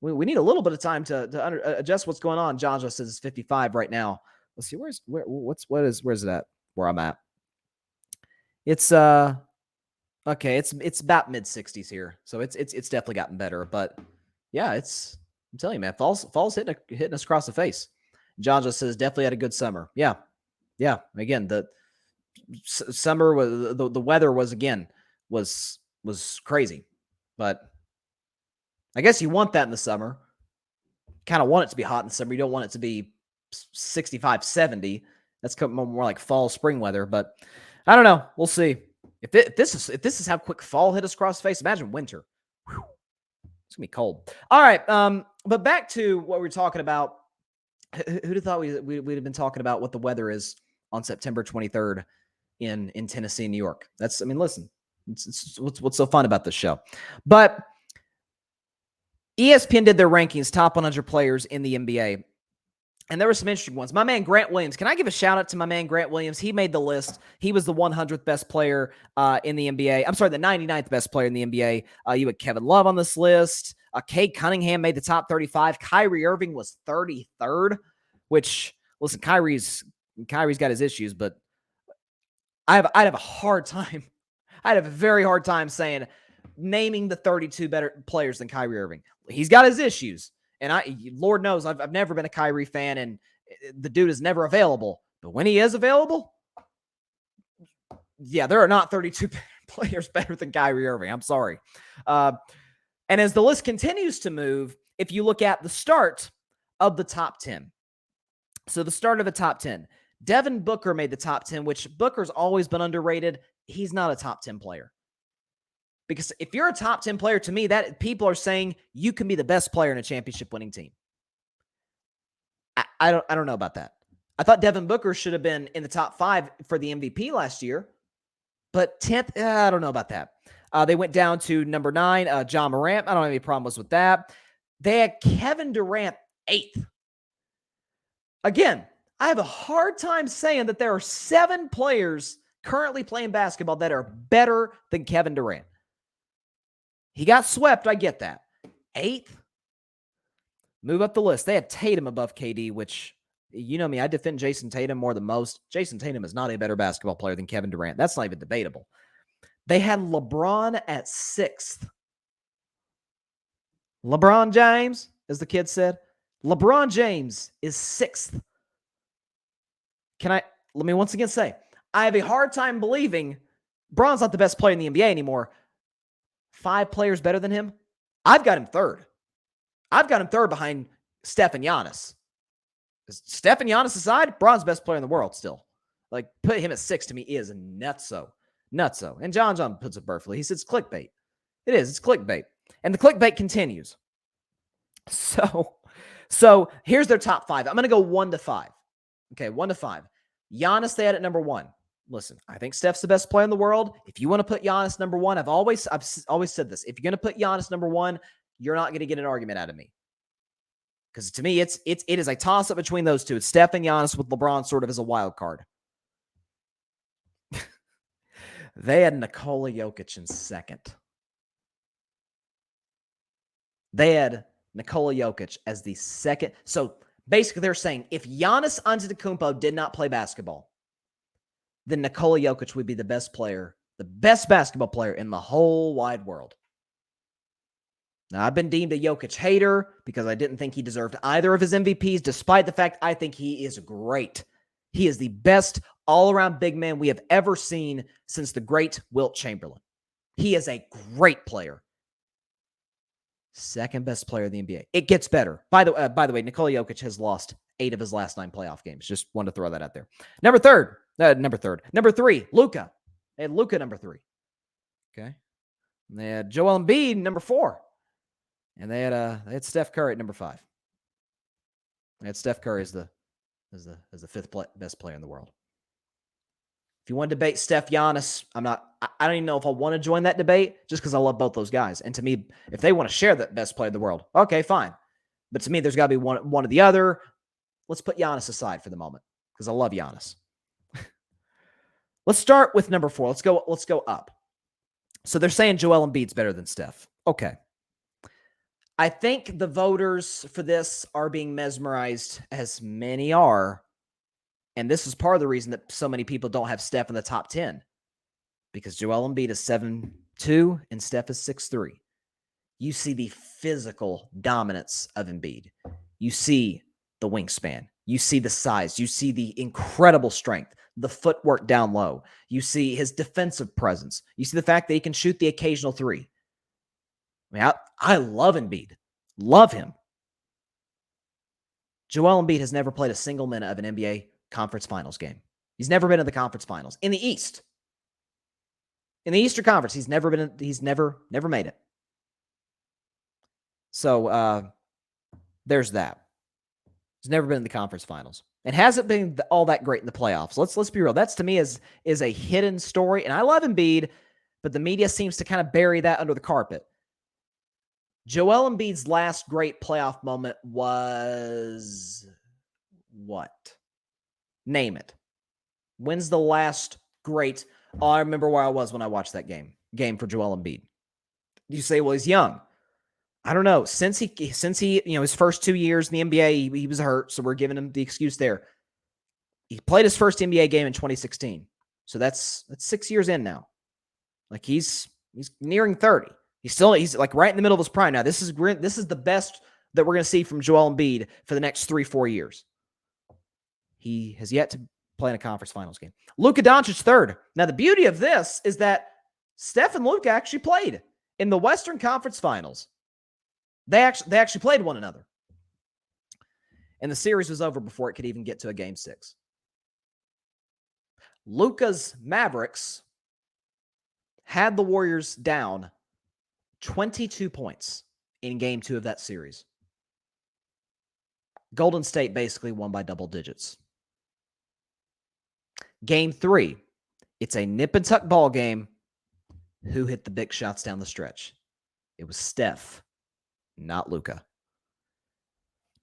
we need a little bit of time to adjust what's going on. John just says it's 55 right now. Let's see, where's it at? Where I'm at? It's okay. It's about mid 60s here, so it's definitely gotten better. But yeah, I'm telling you, man, fall's hitting us across the face. John just says definitely had a good summer. Yeah. Again, the summer was the weather was crazy, but I guess you want that in the summer. Kind of want it to be hot in the summer. You don't want it to be 65, 70. That's more like fall, spring weather. But I don't know. We'll see. If this is how quick fall hit us across the face, imagine winter. Whew. It's gonna be cold. All right. But back to what we were talking about. Who'd have thought we'd have been talking about what the weather is on September 23rd in Tennessee and New York? Listen, it's what's so fun about this show. But ESPN did their rankings, top 100 players in the NBA. And there were some interesting ones. My man, Grant Williams. Can I give a shout out to my man, Grant Williams? He made the list. He was the 100th best player in the NBA. I'm sorry, the 99th best player in the NBA. You had Kevin Love on this list. Cade Cunningham made the top 35. Kyrie Irving was 33rd, which, listen, Kyrie's got his issues, but I'd have a hard time. I'd have a very hard time naming the 32 better players than Kyrie Irving. He's got his issues. And Lord knows, I've never been a Kyrie fan, and the dude is never available. But when he is available, yeah, there are not 32 players better than Kyrie Irving. I'm sorry. And as the list continues to move, if you look at the start of the top 10, so the start of the top 10, Devin Booker made the top 10, which Booker's always been underrated. He's not a top 10 player. Because if you're a top 10 player, to me, that people are saying you can be the best player in a championship winning team. I don't know about that. I thought Devin Booker should have been in the top 5 for the MVP last year. But 10th, I don't know about that. They went down to number 9, John Morant. I don't have any problems with that. They had Kevin Durant 8th. Again, I have a hard time saying that there are 7 players currently playing basketball that are better than Kevin Durant. He got swept. I get that. 8th. Move up the list. They had Tatum above KD, which, you know me, I defend Jason Tatum more than most. Jason Tatum is not a better basketball player than Kevin Durant. That's not even debatable. They had LeBron at 6th. LeBron James, as the kid said. LeBron James is 6th. Let me once again say, I have a hard time believing Bron's not the best player in the NBA anymore. 5 players better than him? I've got him 3rd. I've got him 3rd behind Steph and Giannis. Steph and Giannis aside, Bron's best player in the world still. Like, put him at 6 to me is nutso. Nutso. And John puts it perfectly. He says clickbait. It is. It's clickbait. And the clickbait continues. So here's their top 5. I'm going to go 1 to 5. Okay, 1 to 5. Giannis, they had at number 1. Listen, I think Steph's the best player in the world. If you want to put Giannis number 1, I've always said this. If you're going to put Giannis number 1, you're not going to get an argument out of me. Because to me, it is a toss-up between those two. It's Steph and Giannis with LeBron sort of as a wild card. They had Nikola Jokic in 2nd. They had Nikola Jokic as the 2nd. So basically they're saying if Giannis Antetokounmpo did not play basketball, then Nikola Jokic would be the best player, the best basketball player in the whole wide world. Now, I've been deemed a Jokic hater because I didn't think he deserved either of his MVPs, despite the fact I think he is great. He is the best all-around big man we have ever seen since the great Wilt Chamberlain. He is a great player. 2nd best player in the NBA. It gets better. By the way, Nikola Jokic has lost 8 of his last 9 playoff games. Just wanted to throw that out there. Number 3, Luka. They had Luka number 3. Okay. And they had Joel Embiid number 4. And they had Steph Curry at number 5. They had Steph Curry as the 5th best player in the world. If you want to debate Steph Giannis, I don't even know if I want to join that debate just because I love both those guys. And to me, if they want to share the best player in the world, okay, fine. But to me, there's got to be one or the other. Let's put Giannis aside for the moment because I love Giannis. Let's start with number 4. Let's go up. So they're saying Joel Embiid's better than Steph. Okay. I think the voters for this are being mesmerized, as many are. And this is part of the reason that so many people don't have Steph in the top 10. Because Joel Embiid is 7'2" and Steph is 6'3". You see the physical dominance of Embiid. You see the wingspan. You see the size. You see the incredible strength, the footwork down low. You see his defensive presence. You see the fact that he can shoot the occasional 3. I mean, I love Embiid. Love him. Joel Embiid has never played a single minute of an NBA conference finals game. He's never been in the conference finals. In the East. In the Eastern Conference, he's never made it. So, there's that. He's never been in the conference finals. And hasn't been all that great in the playoffs. Let's be real. That's, to me, is a hidden story. And I love Embiid, but the media seems to kind of bury that under the carpet. Joel Embiid's last great playoff moment was what? Name it. When's the last great? Oh, I remember where I was when I watched that game for Joel Embiid. You say, well, he's young. I don't know. Since he, his first 2 years in the NBA, he was hurt, so we're giving him the excuse there. He played his first NBA game in 2016, so that's 6 years in now. Like he's nearing 30. He's like right in the middle of his prime now. This is the best that we're going to see from Joel Embiid for the next 3-4 years. He has yet to play in a conference finals game. Luka Doncic third. Now the beauty of this is that Steph and Luka actually played in the Western Conference Finals. They actually played one another. And the series was over before it could even get to a game 6. Luka's Mavericks had the Warriors down 22 points in game 2 of that series. Golden State basically won by double digits. Game 3, it's a nip and tuck ball game. Who hit the big shots down the stretch? It was Steph, not Luka.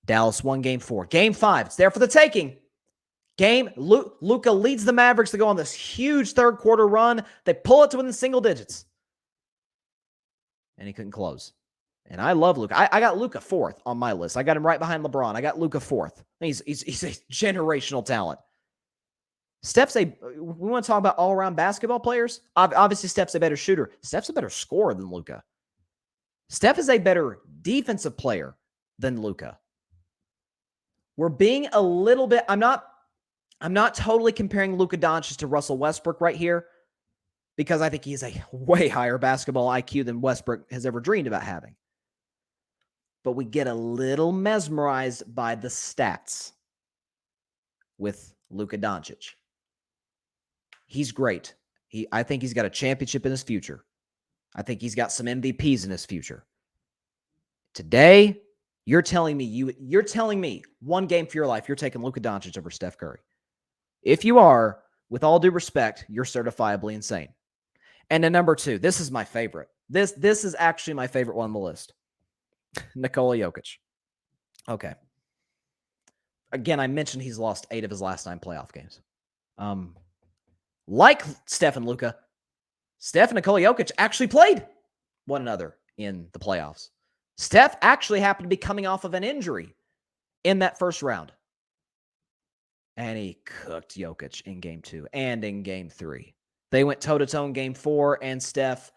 Dallas won game 4. Game 5, it's there for the taking. Luka leads the Mavericks to go on this huge third quarter run. They pull it to within single digits. And he couldn't close. And I love Luka. I got Luka 4th on my list. I got him right behind LeBron. I got Luka 4th. He's a generational talent. We want to talk about all-around basketball players. Obviously, Steph's a better shooter. Steph's a better scorer than Luka. Steph is a better defensive player than Luka. We're being a little bit, I'm not totally comparing Luka Doncic to Russell Westbrook right here because I think he's a way higher basketball IQ than Westbrook has ever dreamed about having. But we get a little mesmerized by the stats with Luka Doncic. He's great. I think he's got a championship in his future. I think he's got some MVPs in his future. Today, you're telling me one game for your life, you're taking Luka Doncic over Steph Curry. If you are, with all due respect, you're certifiably insane. And then number 2, this is my favorite. This is actually my favorite one on the list. Nikola Jokic. Okay. Again, I mentioned he's lost 8 of his last 9 playoff games. Like Steph and Luka, Steph and Nikola Jokic actually played one another in the playoffs. Steph actually happened to be coming off of an injury in that first round. And he cooked Jokic in game 2 and in game 3. They went toe-to-toe in game 4, and Steph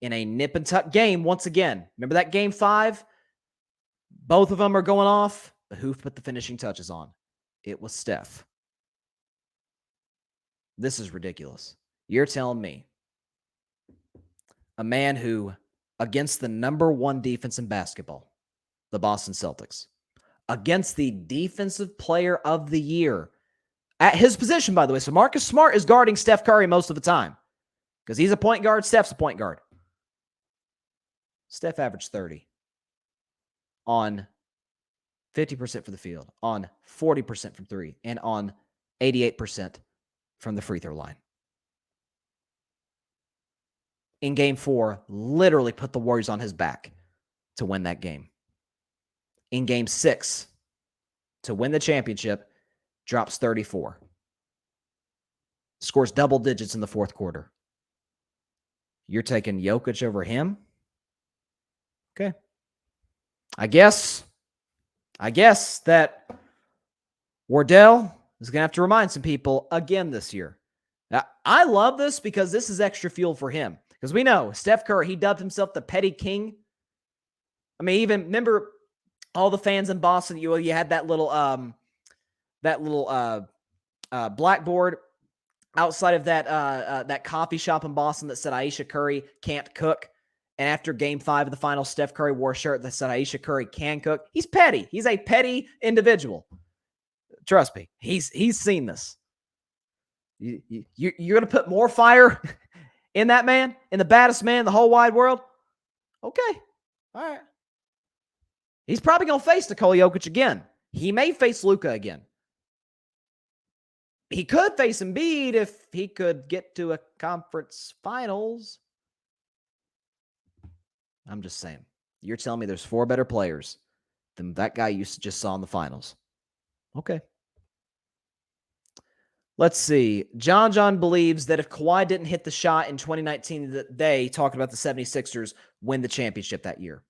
in a nip and tuck game once again. Remember that game 5? Both of them are going off, but who put the finishing touches on? It was Steph. This is ridiculous. You're telling me a man who, against the number 1 defense in basketball, the Boston Celtics, against the defensive player of the year at his position, by the way. So Marcus Smart is guarding Steph Curry most of the time because he's a point guard. Steph's a point guard. Steph averaged 30 on 50% for the field, on 40% from 3, and on 88% from the free throw line. In game 4, literally put the Warriors on his back to win that game. In game 6, to win the championship, drops 34. Scores double digits in the fourth quarter. You're taking Jokic over him? Okay. I guess that Wardell is going to have to remind some people again this year. Now, I love this because this is extra fuel for him. Because we know Steph Curry, he dubbed himself the Petty King. I mean, even remember all the fans in Boston, you had that little blackboard outside of that coffee shop in Boston that said Aisha Curry can't cook. And after game 5 of the finals, Steph Curry wore a shirt that said Aisha Curry can cook. He's petty. He's a petty individual. Trust me. He's seen this. You're going to put more fire in that man, in the baddest man in the whole wide world? Okay. All right. He's probably going to face Nikola Jokic again. He may face Luka again. He could face Embiid if he could get to a conference finals. I'm just saying. You're telling me there's 4 better players than that guy you just saw in the finals. Okay. Let's see. John believes that if Kawhi didn't hit the shot in 2019, that they, talking about the 76ers, win the championship that year.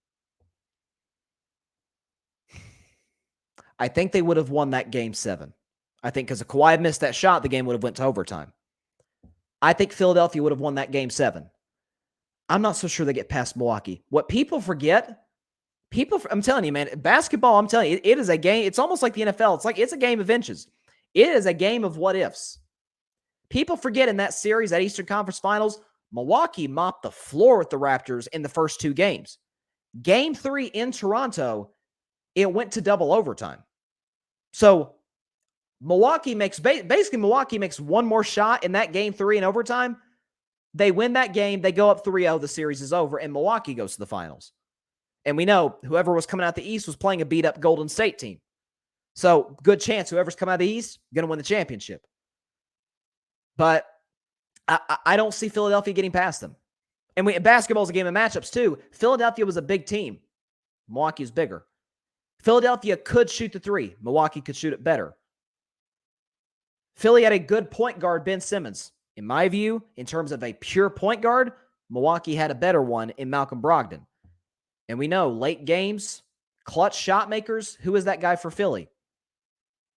I think they would have won that game 7. I think because if Kawhi had missed that shot, the game would have went to overtime. I think Philadelphia would have won that game 7. I'm not so sure they get past Milwaukee. What people forget, I'm telling you, man, basketball, I'm telling you, it is a game. It's almost like the NFL. It's a game of inches. It is a game of what ifs. People forget in that series, that Eastern Conference Finals, Milwaukee mopped the floor with the Raptors in the first 2 games. Game 3 in Toronto, it went to double overtime. So Milwaukee makes one more shot in that game 3 in overtime. They win that game. They go up 3-0. The series is over, and Milwaukee goes to the finals. And we know whoever was coming out the East was playing a beat-up Golden State team. So good chance whoever's coming out the East going to win the championship. But I don't see Philadelphia getting past them. And basketball's a game of matchups too. Philadelphia was a big team. Milwaukee's bigger. Philadelphia could shoot the 3. Milwaukee could shoot it better. Philly had a good point guard, Ben Simmons. In my view, in terms of a pure point guard, Milwaukee had a better one in Malcolm Brogdon. And we know late games, clutch shot makers, who is that guy for Philly?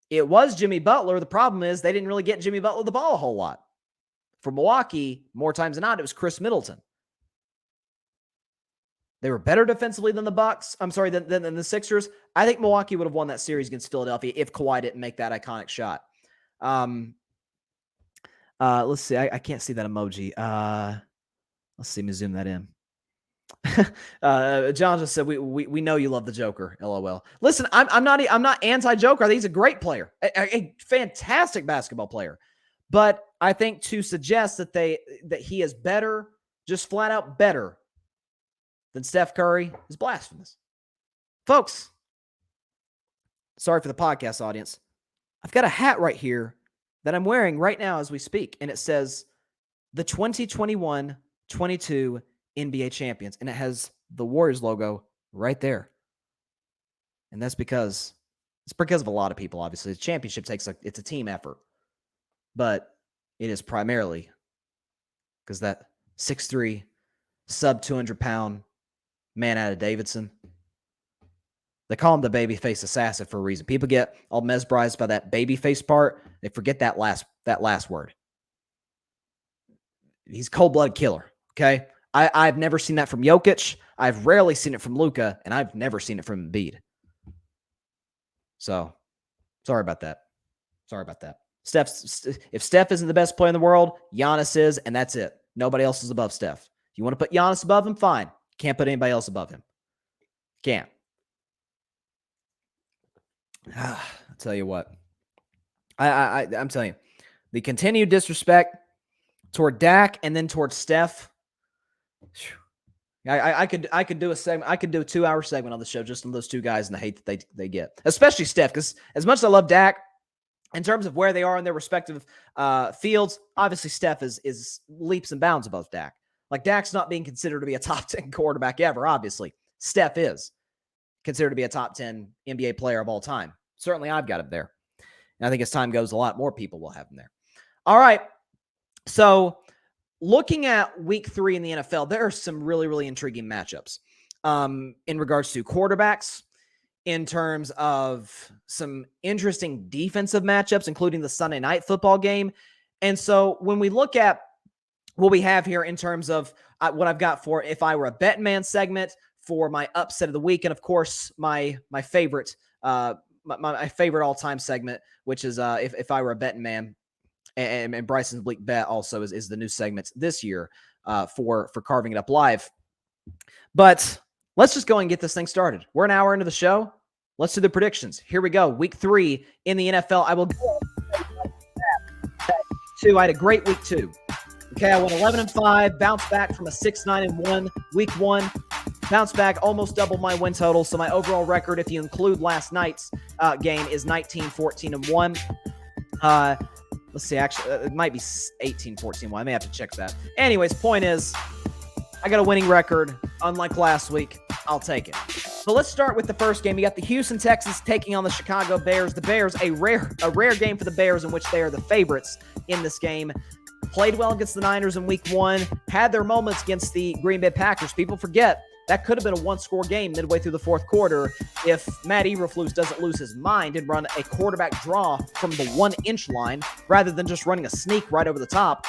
It was Jimmy Butler. The problem is they didn't really get Jimmy Butler the ball a whole lot. For Milwaukee, more times than not, it was Chris Middleton. They were better defensively than the Bucks. I'm sorry, than the Sixers. I think Milwaukee would have won that series against Philadelphia if Kawhi didn't make that iconic shot. Let's see. I can't see that emoji. Let's see. Let me zoom that in. John just said we know you love the Joker. LOL. Listen, I'm not anti-Joker. I think he's a great player, a fantastic basketball player. But I think to suggest that he is better, just flat out better than Steph Curry is blasphemous. Folks, sorry for the podcast audience. I've got a hat right here that I'm wearing right now as we speak, and it says the 2021-22 NBA champions, and it has the Warriors logo right there. And that's because of a lot of people, obviously. The championship it's a team effort. But it is primarily because that 6'3", sub 200-pound man out of Davidson, they call him the babyface assassin for a reason. People get all mesmerized by that babyface part. They forget that last word. He's a cold-blooded killer, okay? I've never seen that from Jokic. I've rarely seen it from Luka, and I've never seen it from Embiid. So, sorry about that. If Steph isn't the best player in the world, Giannis is, and that's it. Nobody else is above Steph. If you want to put Giannis above him, fine. Can't put anybody else above him. Can't. I'll tell you what. I'm telling you, the continued disrespect toward Dak and then toward Steph. I could do a segment. I could do a 2-hour segment on the show just on those two guys and the hate that they get, especially Steph. Because as much as I love Dak, in terms of where they are in their respective fields, obviously Steph is leaps and bounds above Dak. Like Dak's not being considered to be a top 10 quarterback ever. Obviously, Steph is considered to be a top 10 NBA player of all time. Certainly, I've got him there. And I think as time goes, a lot more people will have him there. All right. So looking at week 3 in the NFL, there are some really, really intriguing matchups in regards to quarterbacks, in terms of some interesting defensive matchups, including the Sunday night football game. And so when we look at what we have here in terms of what I've got for If I Were a Bettin Man segment, for my upset of the week, and of course my favorite my favorite all-time segment, which is if I Were a Bettin Man, and Bryson's Bleak Bet also is the new segment this year for Carving It Up Live. But let's just go and get this thing started. We're an hour into the show. Let's do the predictions. Here we go. Week 3 in the NFL. I will go. I had a great week 2. Okay, I went 11-5, bounced back from a 6-9-1 week 1. Bounced back, almost double my win total. So my overall record, if you include last night's game, is 19-14-1. Let's see, actually, it might be 18-14-1. I may have to check that. Anyways, point is, I got a winning record. Unlike last week, I'll take it. So let's start with the first game. You got the Houston Texans taking on the Chicago Bears. The Bears, a rare game for the Bears in which they are the favorites in this game. Played well against the Niners in week 1. Had their moments against the Green Bay Packers. People forget that could have been a one-score game midway through the fourth quarter if Matt Eberflus doesn't lose his mind and run a quarterback draw from the 1-inch line rather than just running a sneak right over the top.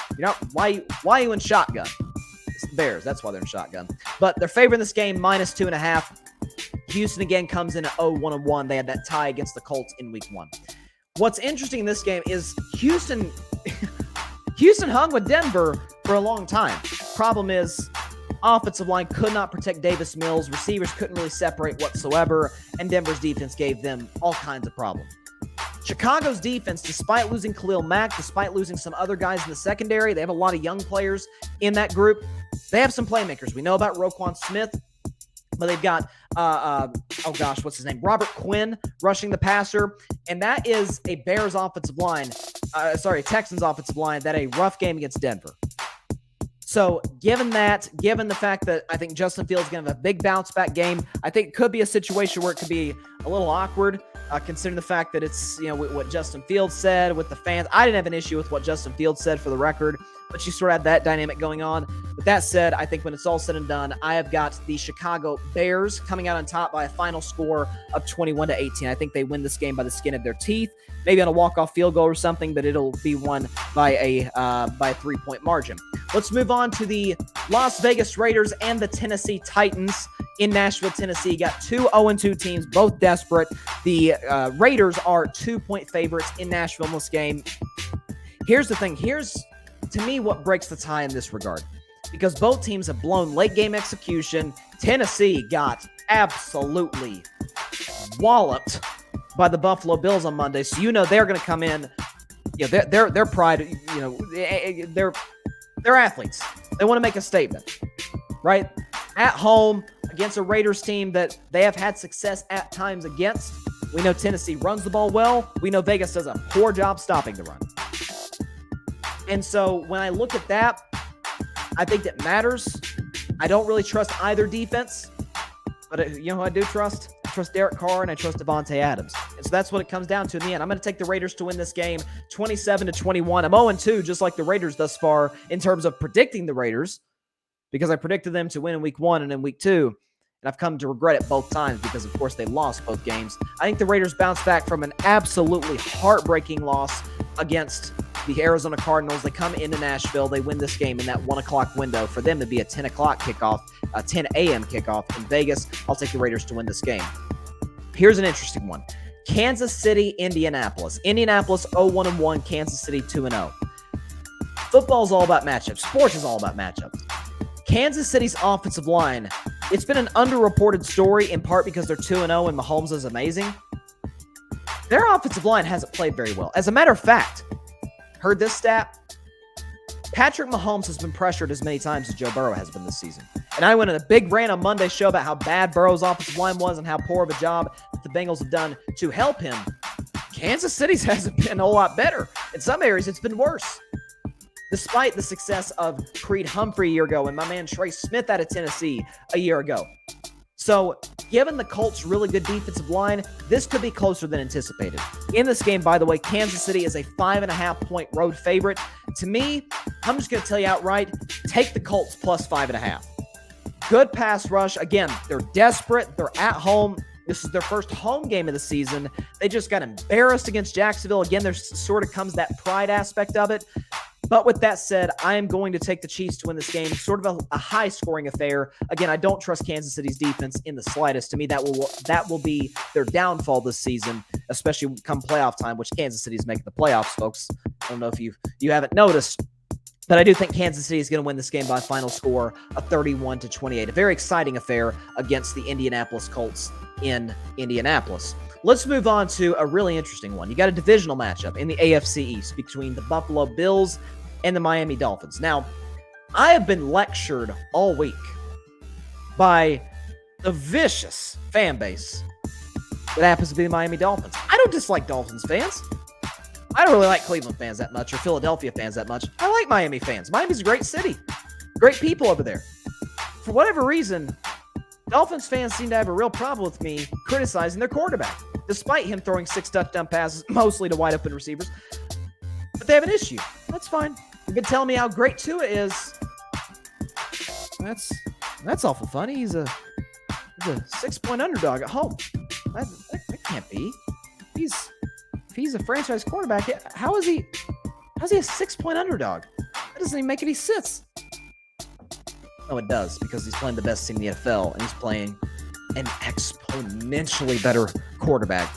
Why are you in shotgun? It's the Bears. That's why they're in shotgun. But they're favoring this game -2.5. Houston again comes in at 0-1-1. They had that tie against the Colts in week 1. What's interesting in this game is Houston hung with Denver for a long time. Problem is, offensive line could not protect Davis Mills. Receivers couldn't really separate whatsoever, and Denver's defense gave them all kinds of problems. Chicago's defense, despite losing Khalil Mack, despite losing some other guys in the secondary, they have a lot of young players in that group. They have some playmakers. We know about Roquan Smith, but they've got, what's his name? Robert Quinn rushing the passer. And that is a Texans offensive line that had a rough game against Denver. So given the fact that I think Justin Fields is going to have a big bounce back game, I think it could be a situation where it could be a little awkward, considering the fact that it's, what Justin Fields said with the fans. I didn't have an issue with what Justin Fields said, for the record, but you sort of had that dynamic going on. With that said, I think when it's all said and done, I have got the Chicago Bears coming out on top by a final score of 21-18. I think they win this game by the skin of their teeth, maybe on a walk-off field goal or something, but it'll be won by a 3-point margin. Let's move on to the Las Vegas Raiders and the Tennessee Titans in Nashville, Tennessee. You got two 0-2 teams, both desperate. The Raiders are 2-point favorites in Nashville in this game. Here's the thing. Here's, to me, what breaks the tie in this regard. Because both teams have blown late-game execution. Tennessee got absolutely walloped by the Buffalo Bills on Monday. So they're going to come in. Their pride. They're athletes. They want to make a statement, right? At home against a Raiders team that they have had success at times against. We know Tennessee runs the ball well. We know Vegas does a poor job stopping the run. And so when I look at that, I think that matters. I don't really trust either defense, but you know who I do trust? I trust Derek Carr and I trust Devontae Adams. And so that's what it comes down to in the end. I'm going to take the Raiders to win this game 27-21. I'm 0-2, just like the Raiders thus far in terms of predicting the Raiders, because I predicted them to win in week 1 and in week 2. And I've come to regret it both times because, of course, they lost both games. I think the Raiders bounce back from an absolutely heartbreaking loss against the Arizona Cardinals. They come into Nashville. They win this game in that 1 o'clock window for them to be a 10 o'clock kickoff, a 10 a.m. kickoff in Vegas. I'll take the Raiders to win this game. Here's an interesting one. Kansas City, Indianapolis. Indianapolis 0-1-1, Kansas City 2-0. Football's all about matchups. Sports is all about matchups. Kansas City's offensive line, it's been an underreported story in part because they're 2-0 and Mahomes is amazing. Their offensive line hasn't played very well. As a matter of fact, heard this stat? Patrick Mahomes has been pressured as many times as Joe Burrow has been this season. And I went on a big rant on Monday's show about how bad Burrow's offensive line was and how poor of a job that the Bengals have done to help him. Kansas City's hasn't been a whole lot better. In some areas, it's been worse. Despite the success of Creed Humphrey a year ago and my man Trey Smith out of Tennessee a year ago. So, given the Colts' really good defensive line, this could be closer than anticipated. In this game, by the way, Kansas City is a 5.5-point road favorite. To me, I'm just going to tell you outright, take the Colts plus 5.5. Good pass rush. Again, they're desperate. They're at home. This is their first home game of the season. They just got embarrassed against Jacksonville. Again, there sort of comes that pride aspect of it. But with that said, I am going to take the Chiefs to win this game. Sort of a high-scoring affair. Again, I don't trust Kansas City's defense in the slightest. To me, that will be their downfall this season, especially come playoff time, which Kansas City is making the playoffs, folks. I don't know if you haven't noticed, but I do think Kansas City is going to win this game by a final score of 31-28. A very exciting affair against the Indianapolis Colts in Indianapolis. Let's move on to a really interesting one. You got a divisional matchup in the AFC East between the Buffalo Bills and the Miami Dolphins. Now, I have been lectured all week by the vicious fan base that happens to be the Miami Dolphins. I don't dislike Dolphins fans. I don't really like Cleveland fans that much or Philadelphia fans that much. I like Miami fans. Miami's a great city. Great people over there. For whatever reason, Dolphins fans seem to have a real problem with me criticizing their quarterback, despite him throwing 6 touchdown passes, mostly to wide open receivers. But they have an issue. That's fine. You've been telling me how great Tua is. That's awful funny. He's a He's a 6-point underdog at home. That can't be. If he's a franchise quarterback, how's he a 6-point underdog? That doesn't even make any sense. No, it does, because he's playing the best team in the NFL, and he's playing an exponentially better quarterback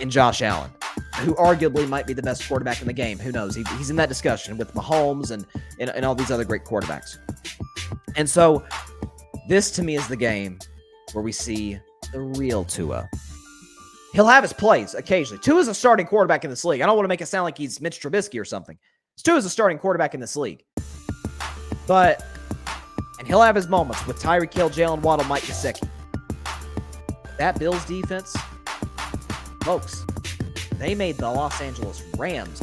in Josh Allen, who arguably might be the best quarterback in the game. Who knows? He's in that discussion with Mahomes and all these other great quarterbacks. And so this, to me, is the game where we see the real Tua. He'll have his plays occasionally. Tua's a starting quarterback in this league. I don't want to make it sound like he's Mitch Trubisky or something. Tua's a starting quarterback in this league. And he'll have his moments with Tyreek Hill, Jalen Waddle, Mike Gesicki. That Bills defense, folks, they made the Los Angeles Rams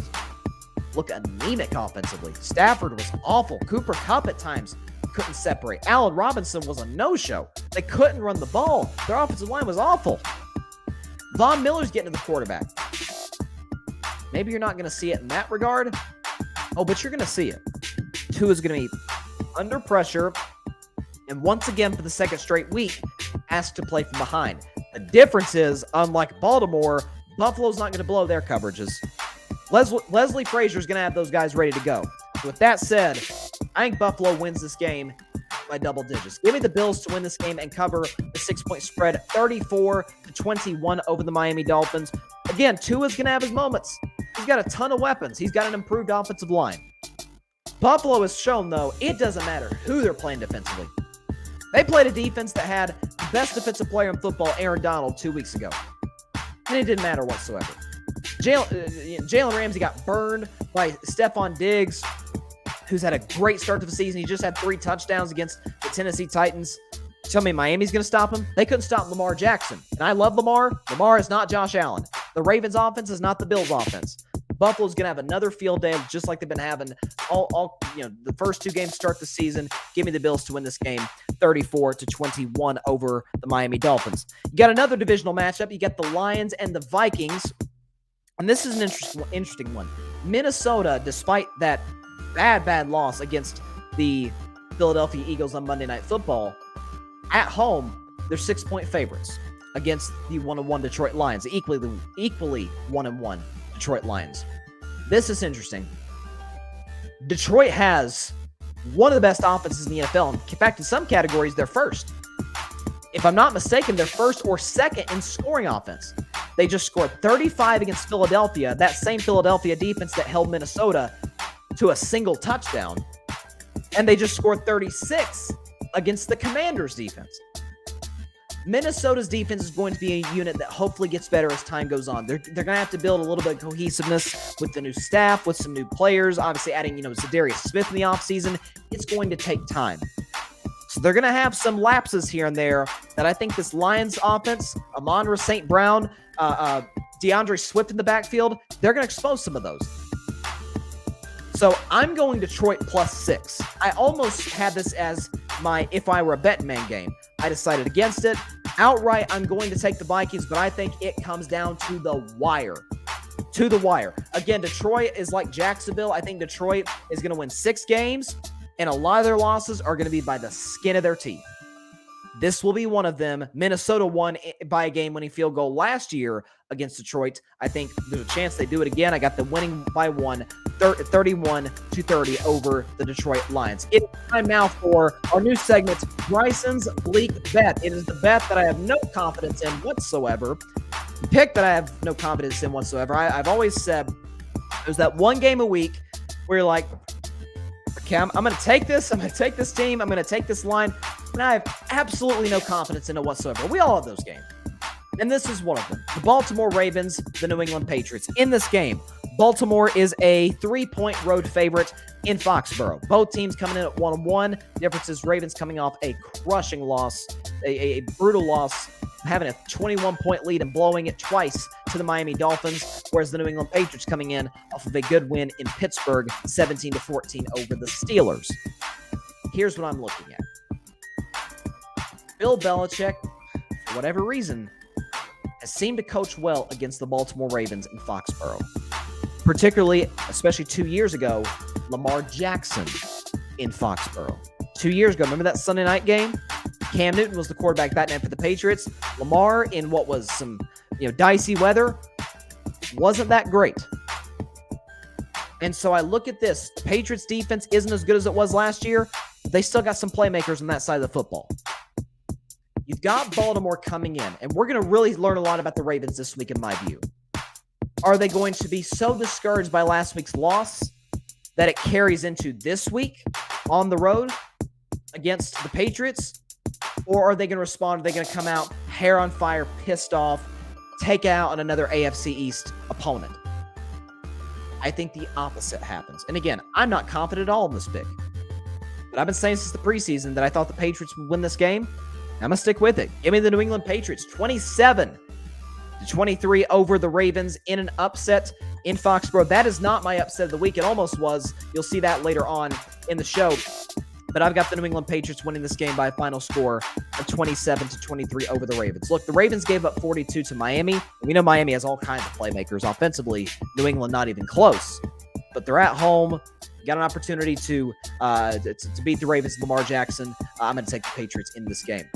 look anemic offensively. Stafford was awful. Cooper Kupp at times couldn't separate. Allen Robinson was a no-show. They couldn't run the ball. Their offensive line was awful. Von Miller's getting to the quarterback. Maybe you're not going to see it in that regard. Oh, but you're going to see it. Tua's going to be under pressure, and once again for the second straight week, asked to play from behind. The difference is, unlike Baltimore, Buffalo's not going to blow their coverages. Leslie Frazier's going to have those guys ready to go. With that said, I think Buffalo wins this game by double digits. Give me the Bills to win this game and cover the 6-point spread, 34-21 over the Miami Dolphins. Again, Tua's going to have his moments. He's got a ton of weapons. He's got an improved offensive line. Buffalo has shown, though, it doesn't matter who they're playing defensively. They played a defense that had the best defensive player in football, Aaron Donald, 2 weeks ago. And it didn't matter whatsoever. Jalen Ramsey got burned by Stephon Diggs, who's had a great start to the season. He just had 3 touchdowns against the Tennessee Titans. Tell me Miami's going to stop him? They couldn't stop Lamar Jackson. And I love Lamar. Lamar is not Josh Allen. The Ravens' offense is not the Bills' offense. Buffalo's going to have another field day just like they've been having all the first 2 games to start the season. Give me the Bills to win this game, 34-21 over the Miami Dolphins. You got another divisional matchup. You got the Lions and the Vikings. And this is an interesting one. Minnesota, despite that bad loss against the Philadelphia Eagles on Monday Night Football, at home, they're 6-point favorites against the 1-1 Detroit Lions, the equally 1-1 Detroit Lions. This is interesting. Detroit has one of the best offenses in the NFL. In fact, in some categories, they're first. If I'm not mistaken, they're first or second in scoring offense. They just scored 35 against Philadelphia, that same Philadelphia defense that held Minnesota to a single touchdown. And they just scored 36 against the Commanders' defense. Minnesota's defense is going to be a unit that hopefully gets better as time goes on. They're going to have to build a little bit of cohesiveness with the new staff, with some new players, obviously adding, Zadarius Smith in the offseason. It's going to take time. So they're going to have some lapses here and there that I think this Lions offense, Amon-Ra St. Brown, DeAndre Swift in the backfield, they're going to expose some of those. So I'm going Detroit +6. I almost had this as my if I were a Bettin Man game. I decided against it. Outright, I'm going to take the Vikings, but I think it comes down to the wire. To the wire. Again, Detroit is like Jacksonville. I think Detroit is going to win 6 games, and a lot of their losses are going to be by the skin of their teeth. This will be one of them. Minnesota won by a game-winning field goal last year against Detroit. I think there's a chance they do it again. I got them winning by 31-30 over the Detroit Lions. It's time now for our new segment, Bryson's Bleak Bet. It is the bet that I have no confidence in whatsoever. The pick that I have no confidence in whatsoever. I've always said there's that one game a week where you're like, okay, I'm going to take this. I'm going to take this team. I'm going to take this line. And I have absolutely no confidence in it whatsoever. We all have those games. And this is one of them. The Baltimore Ravens, the New England Patriots. In this game, Baltimore is a 3-point road favorite in Foxborough. Both teams coming in at 1-1. The difference is Ravens coming off a crushing loss, a brutal loss, having a 21-point lead and blowing it twice to the Miami Dolphins, whereas the New England Patriots coming in off of a good win in Pittsburgh, 17-14 over the Steelers. Here's what I'm looking at. Bill Belichick, for whatever reason, has seemed to coach well against the Baltimore Ravens in Foxborough. Particularly, especially 2 years ago, Lamar Jackson in Foxborough. 2 years ago, remember that Sunday night game? Cam Newton was the quarterback that night for the Patriots. Lamar, in what was some dicey weather, wasn't that great. And so I look at this. The Patriots defense isn't as good as it was last year. They still got some playmakers on that side of the football. You've got Baltimore coming in, and we're going to really learn a lot about the Ravens this week in my view. Are they going to be so discouraged by last week's loss that it carries into this week on the road against the Patriots? Or are they going to respond? Are they going to come out hair on fire, pissed off, take out another AFC East opponent? I think the opposite happens. And again, I'm not confident at all in this pick. But I've been saying since the preseason that I thought the Patriots would win this game. I'm going to stick with it. Give me the New England Patriots, 27-23 over the Ravens in an upset in Foxborough. That is not my upset of the week. It almost was. You'll see that later on in the show. But I've got the New England Patriots winning this game by a final score of 27-23 over the Ravens. Look, the Ravens gave up 42 to Miami. We know Miami has all kinds of playmakers. Offensively, New England not even close. But they're at home. Got an opportunity to beat the Ravens, Lamar Jackson. I'm going to take the Patriots in this game.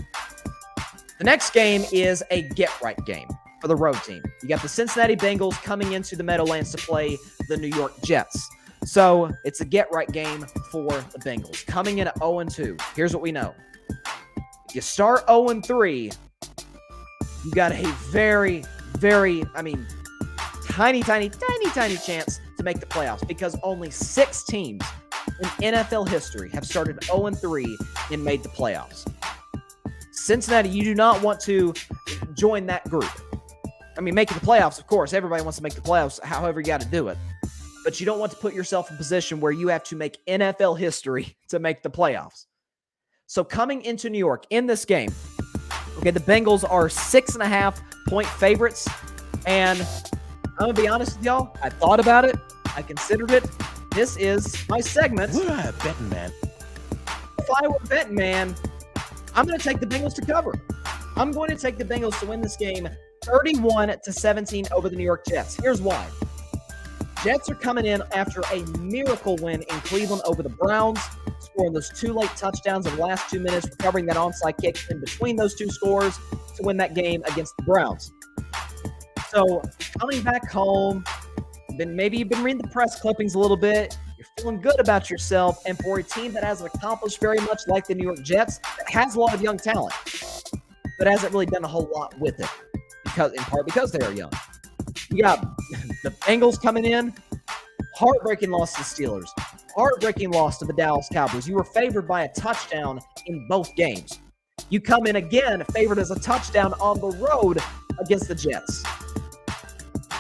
The next game is a get-right game for the road team. You got the Cincinnati Bengals coming into the Meadowlands to play the New York Jets. So it's a get-right game for the Bengals. Coming in at 0-2, here's what we know. If you start 0-3, you got a very, very, tiny chance to make the playoffs because only 6 teams in NFL history have started 0-3 and made the playoffs. Cincinnati, you do not want to join that group. Making the playoffs, of course. Everybody wants to make the playoffs, however you got to do it. But you don't want to put yourself in a position where you have to make NFL history to make the playoffs. So coming into New York in this game, okay, the Bengals are 6.5-point favorites. And I'm going to be honest with y'all. I thought about it. I considered it. This is my segment. Would I have Bettin Man? If I were Bettin Man, I'm going to take the Bengals to cover. I'm going to take the Bengals to win this game 31-17 over the New York Jets. Here's why. Jets are coming in after a miracle win in Cleveland over the Browns, scoring those 2 late touchdowns in the last 2 minutes, recovering that onside kick in between those 2 scores to win that game against the Browns. So coming back home, maybe you've been reading the press clippings a little bit. You're feeling good about yourself. And for a team that hasn't accomplished very much like the New York Jets, that has a lot of young talent, but hasn't really done a whole lot with it, in part because they are young. You got the Bengals coming in, heartbreaking loss to the Steelers, heartbreaking loss to the Dallas Cowboys. You were favored by a touchdown in both games. You come in again favored as a touchdown on the road against the Jets.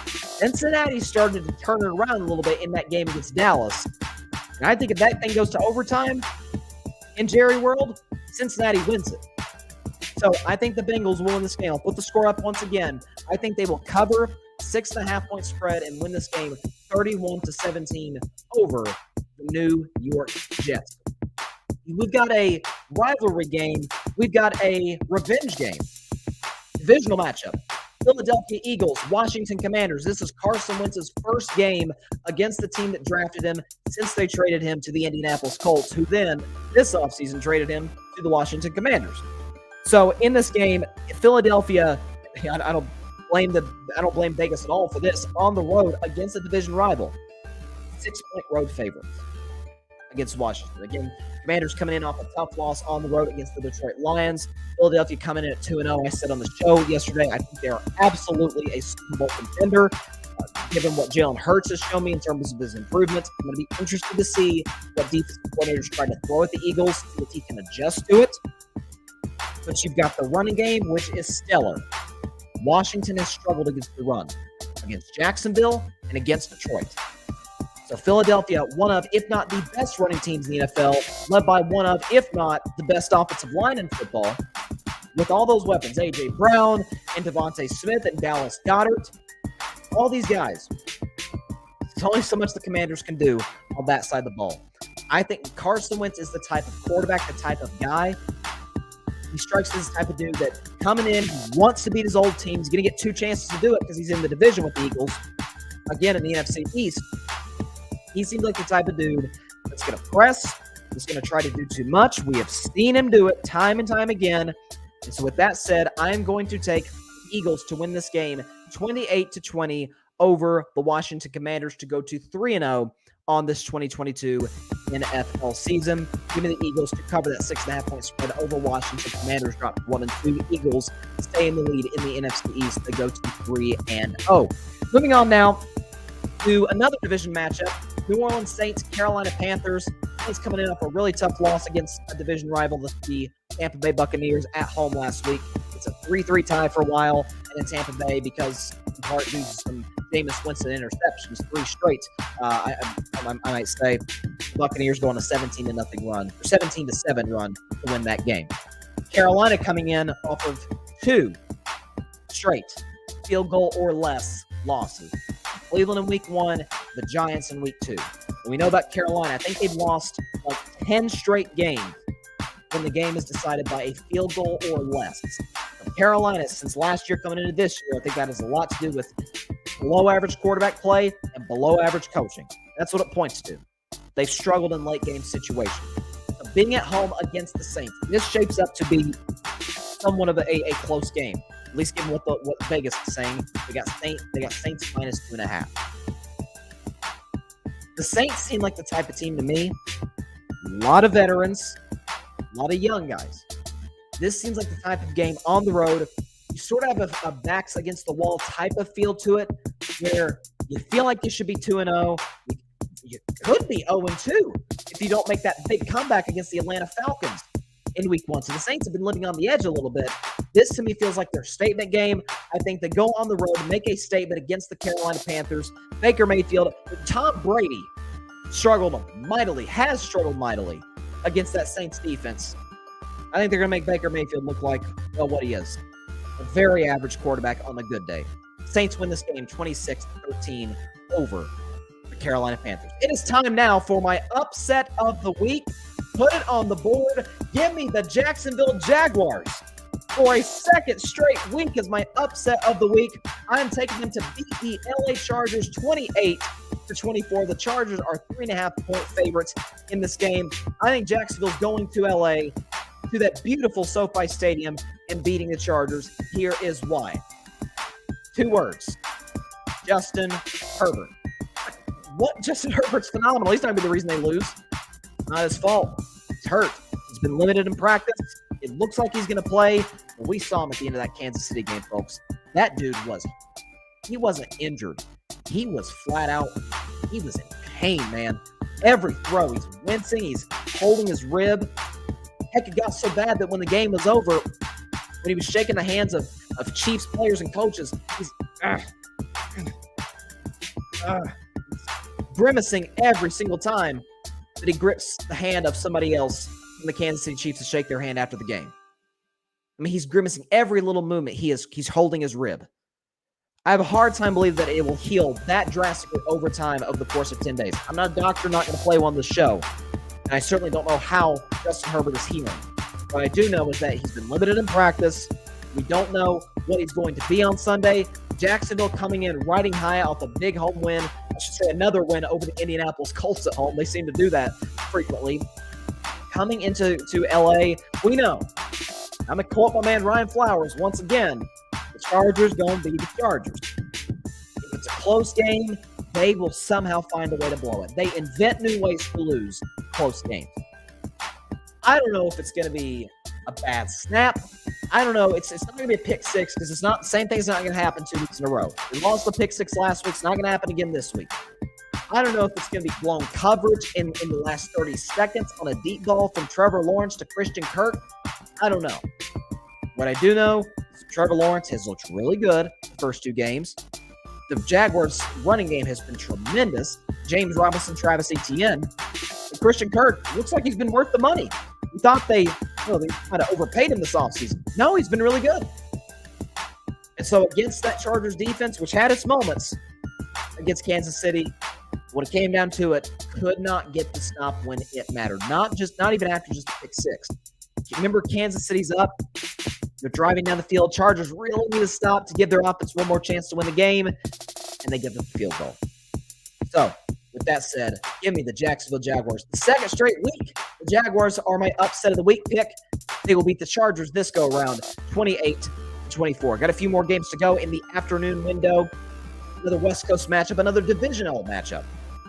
Cincinnati started to turn it around a little bit in that game against Dallas. And I think if that thing goes to overtime in Jerry World, Cincinnati wins it. So I think the Bengals will win this game. I'll put the score up once again. I think they will cover 6.5-point spread and win this game 31-17 over the New York Jets. We've got a rivalry game. We've got a revenge game. Divisional matchup. Philadelphia Eagles, Washington Commanders. This is Carson Wentz's first game against the team that drafted him since they traded him to the Indianapolis Colts, who then this offseason traded him to the Washington Commanders. So in this game, Philadelphia, I don't blame Vegas at all for this, on the road against a division rival. 6-point road favorites against Washington. Again, Commanders coming in off a tough loss on the road against the Detroit Lions. Philadelphia coming in at 2-0. I said on the show yesterday, I think they are absolutely a Super Bowl contender. Given what Jalen Hurts has shown me in terms of his improvements, I'm going to be interested to see what defensive coordinators try to throw at the Eagles, see if he can adjust to it. But you've got the running game, which is stellar. Washington has struggled against the run, against Jacksonville and against Detroit. So Philadelphia, one of, if not the best running teams in the NFL, led by one of, if not the best offensive line in football, with all those weapons, A.J. Brown and Devontae Smith and Dallas Goedert, all these guys. There's only so much the Commanders can do on that side of the ball. I think Carson Wentz is the type of quarterback, the type of guy. He strikes as the type of dude that coming in, he wants to beat his old team. He's going to get 2 chances to do it because he's in the division with the Eagles. Again, in the NFC East. He seems like the type of dude that's going to press, is going to try to do too much. We have seen him do it time and time again. And so with that said, I am going to take the Eagles to win this game 28-20 over the Washington Commanders to go to 3-0 on this 2022 NFL season. Give me the Eagles to cover that 6.5-point spread over Washington. Commanders drop 1-2. Eagles stay in the lead in the NFC East. They go to 3-0. Moving on now to another division matchup. New Orleans Saints, Carolina Panthers. Saints coming in off a really tough loss against a division rival, the Tampa Bay Buccaneers, at home last week. It's a 3-3 tie for a while, and in Tampa Bay, because in part due to some Jameis Winston interceptions, 3 straight. I might say the Buccaneers go on a 17-0 run, or 17-7 run to win that game. Carolina coming in off of 2 straight field goal or less losses. Cleveland in week 1, the Giants in week 2. And we know about Carolina. I think they've lost like 10 straight games when the game is decided by a field goal or less. Carolina, since last year coming into this year, I think that has a lot to do with below-average quarterback play and below-average coaching. That's what it points to. They've struggled in late-game situations. So being at home against the Saints, this shapes up to be somewhat of a close game. At least given what Vegas is saying. They got Saints minus 2.5. The Saints seem like the type of team to me. A lot of veterans, a lot of young guys. This seems like the type of game on the road. You sort of have a backs against the wall type of feel to it, where you feel like you should be 2-0. You could be 0-2 if you don't make that big comeback against the Atlanta Falcons in week 1. So the Saints have been living on the edge a little bit. This to me feels like their statement game. I think they go on the road, make a statement against the Carolina Panthers. Baker Mayfield, Tom Brady has struggled mightily against that Saints defense. I think they're going to make Baker Mayfield look like, well, what he is. A very average quarterback on a good day. Saints win this game 26-13 over the Carolina Panthers. It is time now for my upset of the week. Put it on the board. Give me the Jacksonville Jaguars for a second straight week as my upset of the week. I'm taking them to beat the LA Chargers 28-24. The Chargers are 3.5-point favorites in this game. I think Jacksonville's going to LA, to that beautiful SoFi Stadium, and beating the Chargers. Here is why. 2 words. Justin Herbert. What? Justin Herbert's phenomenal. He's not going to be the reason they lose. Not his fault. He's hurt. He's been limited in practice. It looks like he's going to play. But we saw him at the end of that Kansas City game, folks. That dude he wasn't injured. He was flat out. He was in pain, man. Every throw, he's wincing. He's holding his rib. Heck, it got so bad that when the game was over, when he was shaking the hands of Chiefs players and coaches, he's grimacing every single time that he grips the hand of somebody else from the Kansas City Chiefs to shake their hand after the game. I mean, he's grimacing every little movement. He's holding his rib. I have a hard time believing that it will heal that drastically over time over the course of 10 days. I'm not a doctor, not going to play one on the show. And I certainly don't know how Justin Herbert is healing. What I do know is that he's been limited in practice. We don't know what he's going to be on Sunday. Jacksonville coming in riding high off a big home win. I should say another win over the Indianapolis Colts at home. They seem to do that frequently. Coming into LA, we know. I'm going to quote my man Ryan Flowers once again. The Chargers going to be the Chargers. If it's a close game, they will somehow find a way to blow it. They invent new ways to lose close games. I don't know if it's going to be a bad snap. I don't know. It's not going to be a pick six because it's not. Same thing's not going to happen 2 weeks in a row. We lost the pick six last week. It's not going to happen again this week. I don't know if it's going to be blown coverage in the last 30 seconds on a deep ball from Trevor Lawrence to Christian Kirk. I don't know. What I do know is Trevor Lawrence has looked really good the first 2 games. The Jaguars' running game has been tremendous. James Robinson, Travis Etienne. And Christian Kirk looks like he's been worth the money. We thought they might have overpaid him this offseason. No, he's been really good. And so against that Chargers defense, which had its moments against Kansas City, when it came down to it, could not get the stop when it mattered. Not even after just the pick six. Remember, Kansas City's up. They're driving down the field. Chargers really need to stop to give their offense one more chance to win the game, and they give them the field goal. So, with that said, give me the Jacksonville Jaguars. The second straight week, the The Jaguars are my upset of the week pick. They will beat the Chargers this go around, 28-24. Got a few more games to go in the afternoon window. Another West Coast matchup, another divisional matchup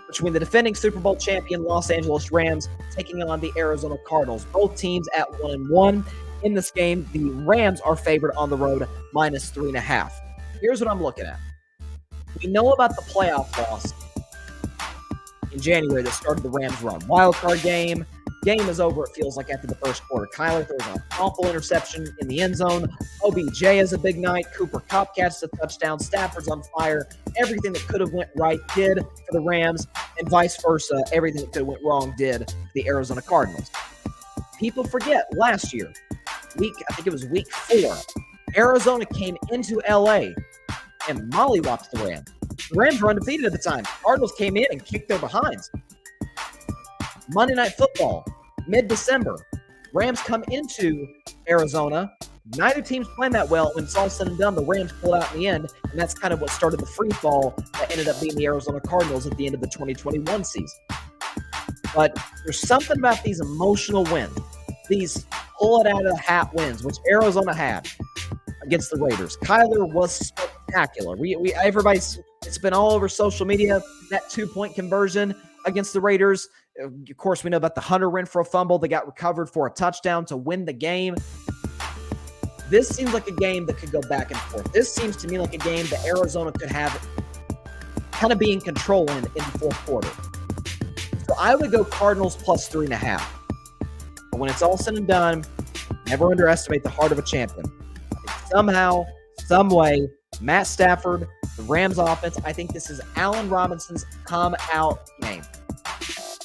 between the defending Super Bowl champion Los Angeles Rams taking on the Arizona Cardinals. Both teams at 1-1. In this game, the Rams are favored on the road, -3.5. Here's what I'm looking at. We know about the playoff loss in January that started the Rams' run. Wild card game. Game is over, it feels like, after the first quarter. Kyler throws an awful interception in the end zone. OBJ has a big night. Cooper Kupp catches a touchdown. Stafford's on fire. Everything that could have went right did for the Rams, and vice versa. Everything that could have went wrong did for the Arizona Cardinals. People forget last year, I think it was week 4, Arizona came into LA and mollywopped the Rams. The Rams were undefeated at the time. Cardinals came in and kicked their behinds. Monday Night Football, mid-December. Rams come into Arizona. Neither team's playing that well. When it's all said and done, the Rams pulled out in the end, and that's kind of what started the free fall that ended up being the Arizona Cardinals at the end of the 2021 season. But there's something about these emotional wins, these pull-it-out-of-the-hat wins, which Arizona had against the Raiders. Kyler was spectacular. It's been all over social media, that 2-point conversion against the Raiders. Of course, we know about the Hunter Renfrow fumble that got recovered for a touchdown to win the game. This seems like a game that could go back and forth. This seems to me like a game that Arizona could have kind of be in control in the fourth quarter. So I would go Cardinals +3.5. But when it's all said and done, never underestimate the heart of a champion. Somehow, some way, Matt Stafford, the Rams offense, I think this is Allen Robinson's come-out game.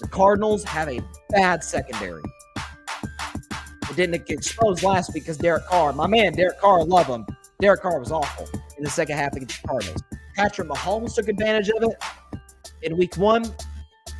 The Cardinals have a bad secondary. It didn't get exposed last week because Derek Carr, my man Derek Carr, I love him. Derek Carr was awful in the second half against the Cardinals. Patrick Mahomes took advantage of it. In week 1,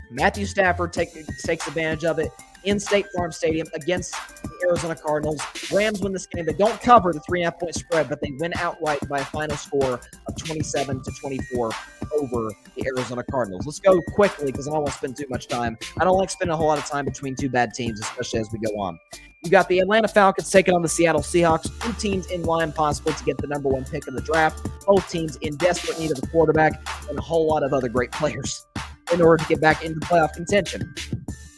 Matthew Stafford takes advantage of it in State Farm Stadium against the Arizona Cardinals. Rams win this game. They don't cover the 3.5-point spread, but they win outright by a final score of 27-24 over the Arizona Cardinals. Let's go quickly because I don't want to spend too much time. I don't like spending a whole lot of time between two bad teams, especially as we go on. You got the Atlanta Falcons taking on the Seattle Seahawks. Two teams in line possible to get the number 1 pick in the draft. Both teams in desperate need of a quarterback and a whole lot of other great players in order to get back into playoff contention.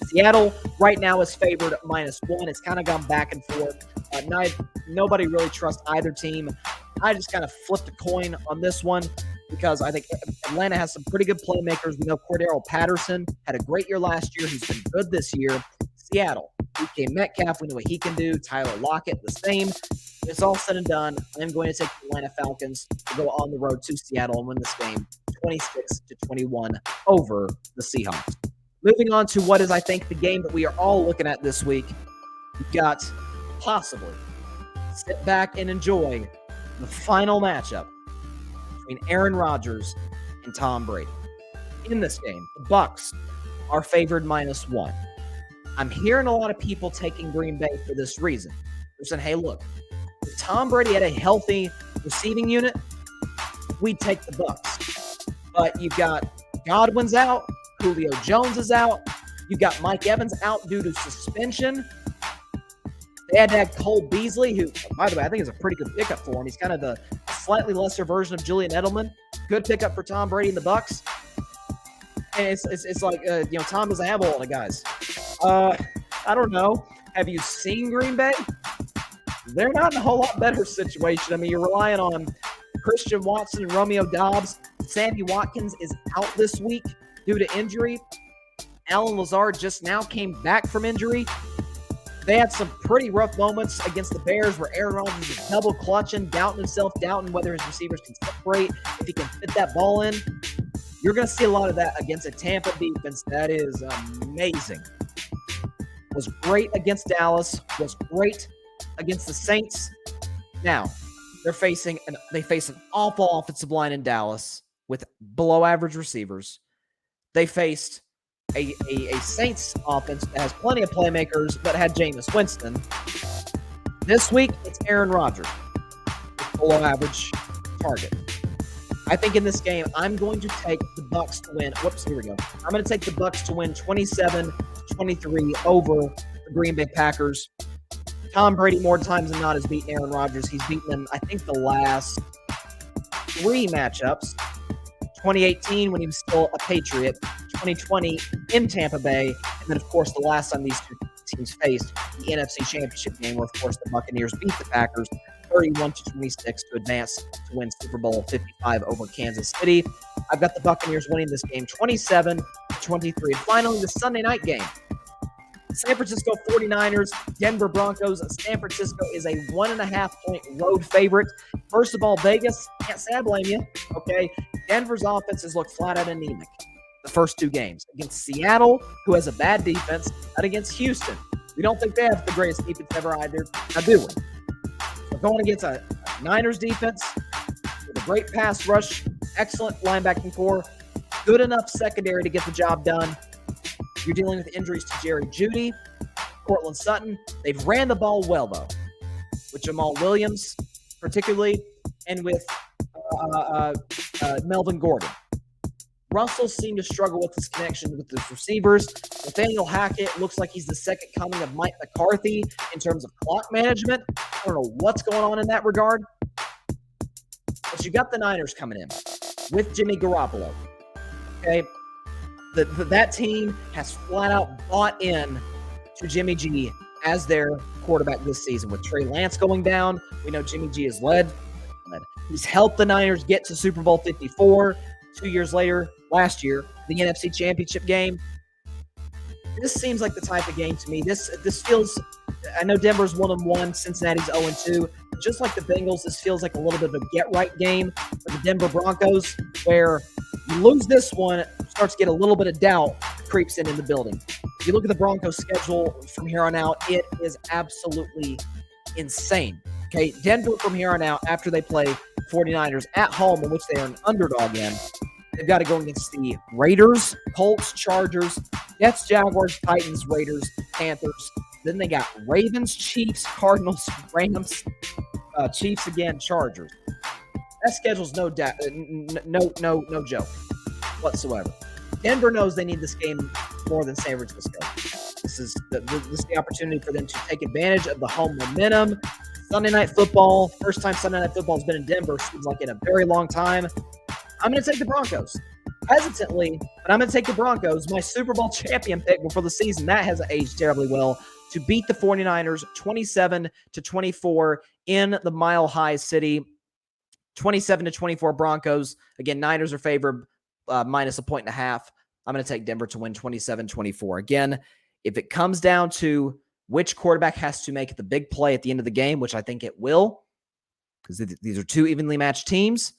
Seattle right now is favored at -1. It's kind of gone back and forth. Nobody really trusts either team. I just kind of flipped a coin on this one because I think Atlanta has some pretty good playmakers. We know Cordero Patterson had a great year last year. He's been good this year. Seattle, DK Metcalf, we know what he can do. Tyler Lockett, the same. It's all said and done. I'm going to take the Atlanta Falcons to go on the road to Seattle and win this game 26-21 over the Seahawks. Moving on to what is, I think, the game that we are all looking at this week. We've got, possibly, sit back and enjoy the final matchup between Aaron Rodgers and Tom Brady. In this game, the Bucs are favored -1. I'm hearing a lot of people taking Green Bay for this reason. They're saying, hey, look, if Tom Brady had a healthy receiving unit, we'd take the Bucs. But you've got Godwin's out. Julio Jones is out. You got Mike Evans out due to suspension. They had to have Cole Beasley, who, by the way, I think is a pretty good pickup for him. He's kind of the slightly lesser version of Julian Edelman. Good pickup for Tom Brady and the Bucs. And it's like, Tom doesn't have a lot of guys. I don't know. Have you seen Green Bay? They're not in a whole lot better situation. I mean, you're relying on Christian Watson and Romeo Doubs. Sammy Watkins is out this week due to injury. Alan Lazard just now came back from injury. They had some pretty rough moments against the Bears where Aaron Rodgers is double clutching, doubting himself, doubting whether his receivers can separate, if he can fit that ball in. You're going to see a lot of that against a Tampa defense that is amazing. Was great against Dallas, was great against the Saints. Now, they face an awful offensive line in Dallas with below average receivers. They faced a Saints offense that has plenty of playmakers but had Jameis Winston. This week, it's Aaron Rodgers with below average target. I think in this game, I'm going to take the Bucs to win. Here we go. I'm going to take the Bucs to win 27-24. 23 over the Green Bay Packers. Tom Brady, more times than not, has beaten Aaron Rodgers. He's beaten them, I think, the last 3 matchups. 2018 when he was still a Patriot, 2020 in Tampa Bay, and then, of course, the last time these two teams faced, the NFC Championship game, where, of course, the Buccaneers beat the Packers 31-26 to advance to win Super Bowl 55 over Kansas City. I've got the Buccaneers winning this game 27-23. And finally, the Sunday night game. San Francisco 49ers, Denver Broncos. San Francisco is a 1.5-point road favorite. First of all, Vegas, can't say I blame you, okay? Denver's offense has looked flat out anemic the first 2 games. Against Seattle, who has a bad defense, and against Houston. We don't think they have the greatest defense ever either. Now, do we? We're going against a Niners defense with a great pass rush, excellent linebacking core, good enough secondary to get the job done. You're dealing with injuries to Jerry Jeudy, Cortland Sutton. They've ran the ball well, though, with Jamal Williams particularly, and with Melvin Gordon. Russell seemed to struggle with his connection with the receivers. Nathaniel Hackett looks like he's the second coming of Mike McCarthy in terms of clock management. I don't know what's going on in that regard. But you got the Niners coming in with Jimmy Garoppolo. Okay? That team has flat out bought in to Jimmy G as their quarterback this season. With Trey Lance going down, we know Jimmy G has led. He's helped the Niners get to Super Bowl 54. 2 years later, last year, the NFC Championship game. This seems like the type of game to me. This feels, I know Denver's 1-1, Cincinnati's 0-2. Just like the Bengals, this feels like a little bit of a get-right game for the Denver Broncos, where you lose this one, it starts to get a little bit of doubt creeps in the building. If you look at the Broncos' schedule from here on out, it is absolutely insane. Okay, Denver from here on out, after they play 49ers at home, in which they are an underdog in, they've got to go against the Raiders, Colts, Chargers, Jets, Jaguars, Titans, Raiders, Panthers. Then they got Ravens, Chiefs, Cardinals, Rams, Chiefs again, Chargers. That schedule's no joke whatsoever. Denver knows they need this game more than San Francisco. This is the opportunity for them to take advantage of the home momentum. Sunday Night Football, first time Sunday Night Football has been in Denver, seems like in a very long time. I'm going to take the Broncos. Hesitantly, but I'm going to take the Broncos, my Super Bowl champion pick before the season. That has aged terribly well, to beat the 49ers 27-24 in the Mile High City. 27-24 Broncos. Again, Niners are favored minus 1.5. I'm going to take Denver to win 27-24. Again, if it comes down to which quarterback has to make the big play at the end of the game, which I think it will, because these are 2 evenly matched teams,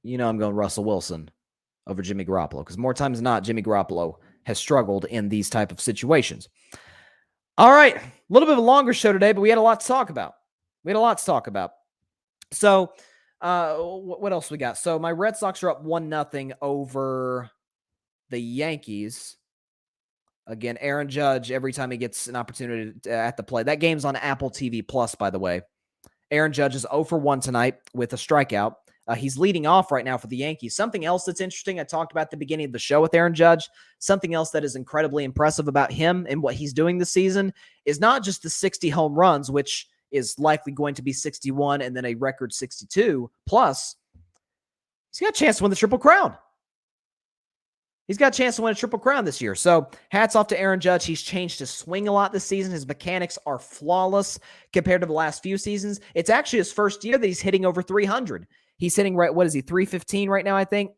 you know I'm going Russell Wilson over Jimmy Garoppolo, because more times than not, Jimmy Garoppolo has struggled in these type of situations. All right, a little bit of a longer show today, but we had a lot to talk about. So, what else we got? So, my Red Sox are up 1-0 over the Yankees. Again, Aaron Judge, every time he gets an opportunity at the plate. That game's on Apple TV Plus, by the way. Aaron Judge is 0 for 1 tonight with a strikeout. He's leading off right now for the Yankees. Something else that's interesting, I talked about at the beginning of the show with Aaron Judge, something else that is incredibly impressive about him and what he's doing this season is not just the 60 home runs, which is likely going to be 61 and then a record 62. Plus, he's got a chance to win the Triple Crown. He's got a chance to win a Triple Crown this year. So hats off to Aaron Judge. He's changed his swing a lot this season. His mechanics are flawless compared to the last few seasons. It's actually his first year that he's hitting over 300. He's hitting, right, what is he, 315 right now, I think?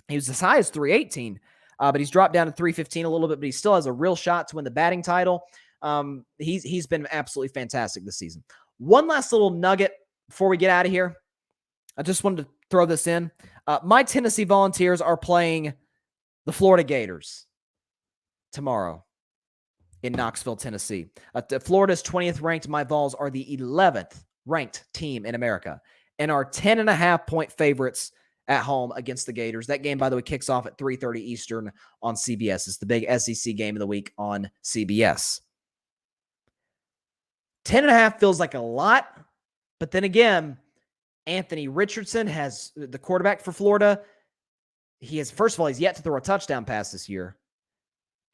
He was as high as 318, but he's dropped down to 315 a little bit, but he still has a real shot to win the batting title. He's been absolutely fantastic this season. One last little nugget before we get out of here. I just wanted to throw this in. My Tennessee Volunteers are playing the Florida Gators tomorrow in Knoxville, Tennessee. Florida's 20th ranked. My Vols are the 11th ranked team in America and are 10.5-point favorites at home against the Gators. That game, by the way, kicks off at 3:30 Eastern on CBS. It's the big SEC game of the week on CBS. 10.5 feels like a lot, but then again, Anthony Richardson has the quarterback for Florida. He has, first of all, he's yet to throw a touchdown pass this year.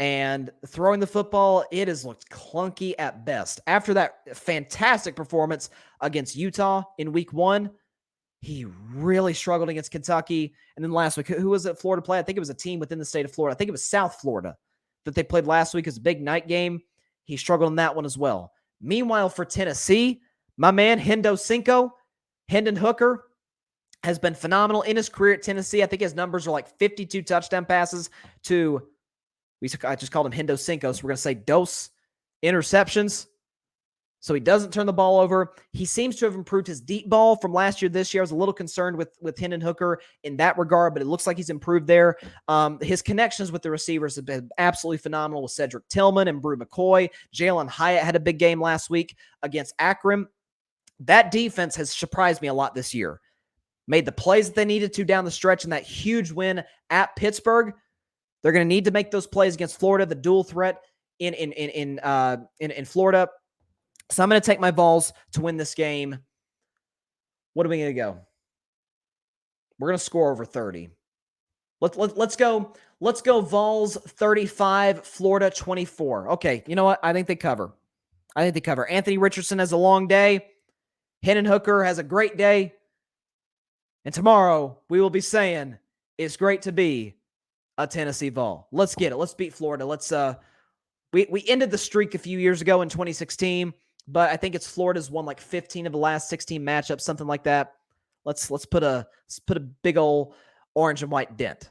And throwing the football, it has looked clunky at best. After that fantastic performance against Utah in week 1, he really struggled against Kentucky. And then last week, who was it Florida play? I think it was a team within the state of Florida. I think it was South Florida that they played last week as a big night game. He struggled in that one as well. Meanwhile, for Tennessee, my man, Hendon Hooker, has been phenomenal in his career at Tennessee. I think his numbers are like 52 touchdown passes to, I just called him Hendo Cinco, so we're going to say Dos interceptions. So he doesn't turn the ball over. He seems to have improved his deep ball from last year. This year, I was a little concerned with Hendon Hooker in that regard, but it looks like he's improved there. His connections with the receivers have been absolutely phenomenal with Cedric Tillman and Brew McCoy. Jalen Hyatt had a big game last week against Akron. That defense has surprised me a lot this year. Made the plays that they needed to down the stretch in that huge win at Pittsburgh. They're going to need to make those plays against Florida, the dual threat in Florida. So I'm going to take my Vols to win this game. What are we going to go? We're going to score over 30. Let's go. Let's go Vols 35, Florida 24. Okay, you know what? I think they cover. Anthony Richardson has a long day. Hendon Hooker has a great day. And tomorrow we will be saying it's great to be a Tennessee Vol. Let's get it. Let's beat Florida. We ended the streak a few years ago in 2016, but I think it's Florida's won like 15 of the last 16 matchups, something like that. Let's put a big old orange and white dent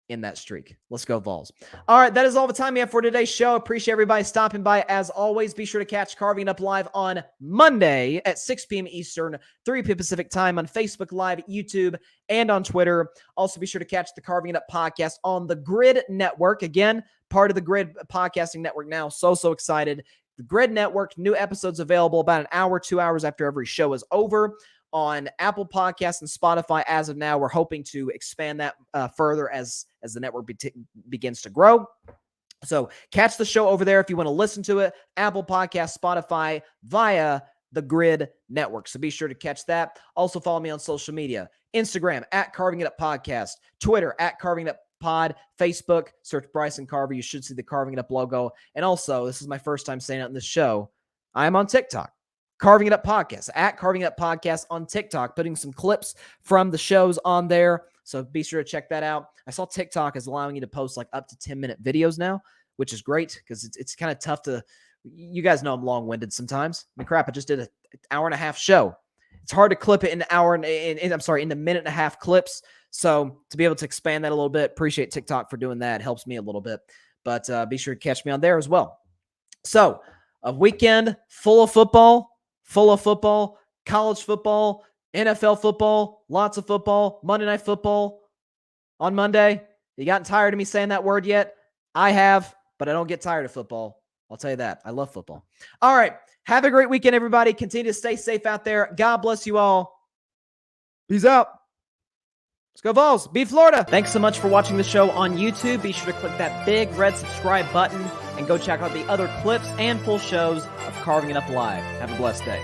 in that streak. Let's go Vols. All right, that is all the time we have for today's show. Appreciate everybody stopping by. As always, be sure to catch Carving It Up Live on Monday at 6 p.m. Eastern, 3 p.m. Pacific time on Facebook Live, YouTube, and on Twitter. Also, be sure to catch the Carving It Up podcast on the Grid Network. Again, part of the Grid Podcasting Network now. So excited. The Grid Network, new episodes available about an hour, 2 hours after every show is over on Apple Podcasts and Spotify. As of now, we're hoping to expand that further as the network begins to grow. So catch the show over there if you want to listen to it. Apple Podcasts, Spotify, via the Grid Network. So be sure to catch that. Also follow me on social media. Instagram at Carving It Up Podcast. Twitter at Carving It Up Pod. Facebook, search Bryson Carver. You should see the Carving It Up logo. And also, this is my first time saying it on this show, I am on TikTok. Carving It Up Podcast, at Carving It Up Podcast on TikTok, putting some clips from the shows on there. So be sure to check that out. I saw TikTok is allowing you to post like up to 10-minute videos now, which is great because it's kind of tough to, you guys know I'm long-winded sometimes. I mean, crap, I just did an hour and a half show. It's hard to clip it in into minute and a half clips. So to be able to expand that a little bit, appreciate TikTok for doing that. It helps me a little bit. But be sure to catch me on there as well. So a weekend full of football, college football, NFL football, lots of football, Monday Night Football on Monday. You gotten tired of me saying that word yet? I have, but I don't get tired of football. I'll tell you that. I love football. All right. Have a great weekend, everybody. Continue to stay safe out there. God bless you all. Peace out. Let's go Vols. Beat Florida. Thanks so much for watching the show on YouTube. Be sure to click that big red subscribe button and go check out the other clips and full shows of Carving It Up Live. Have a blessed day.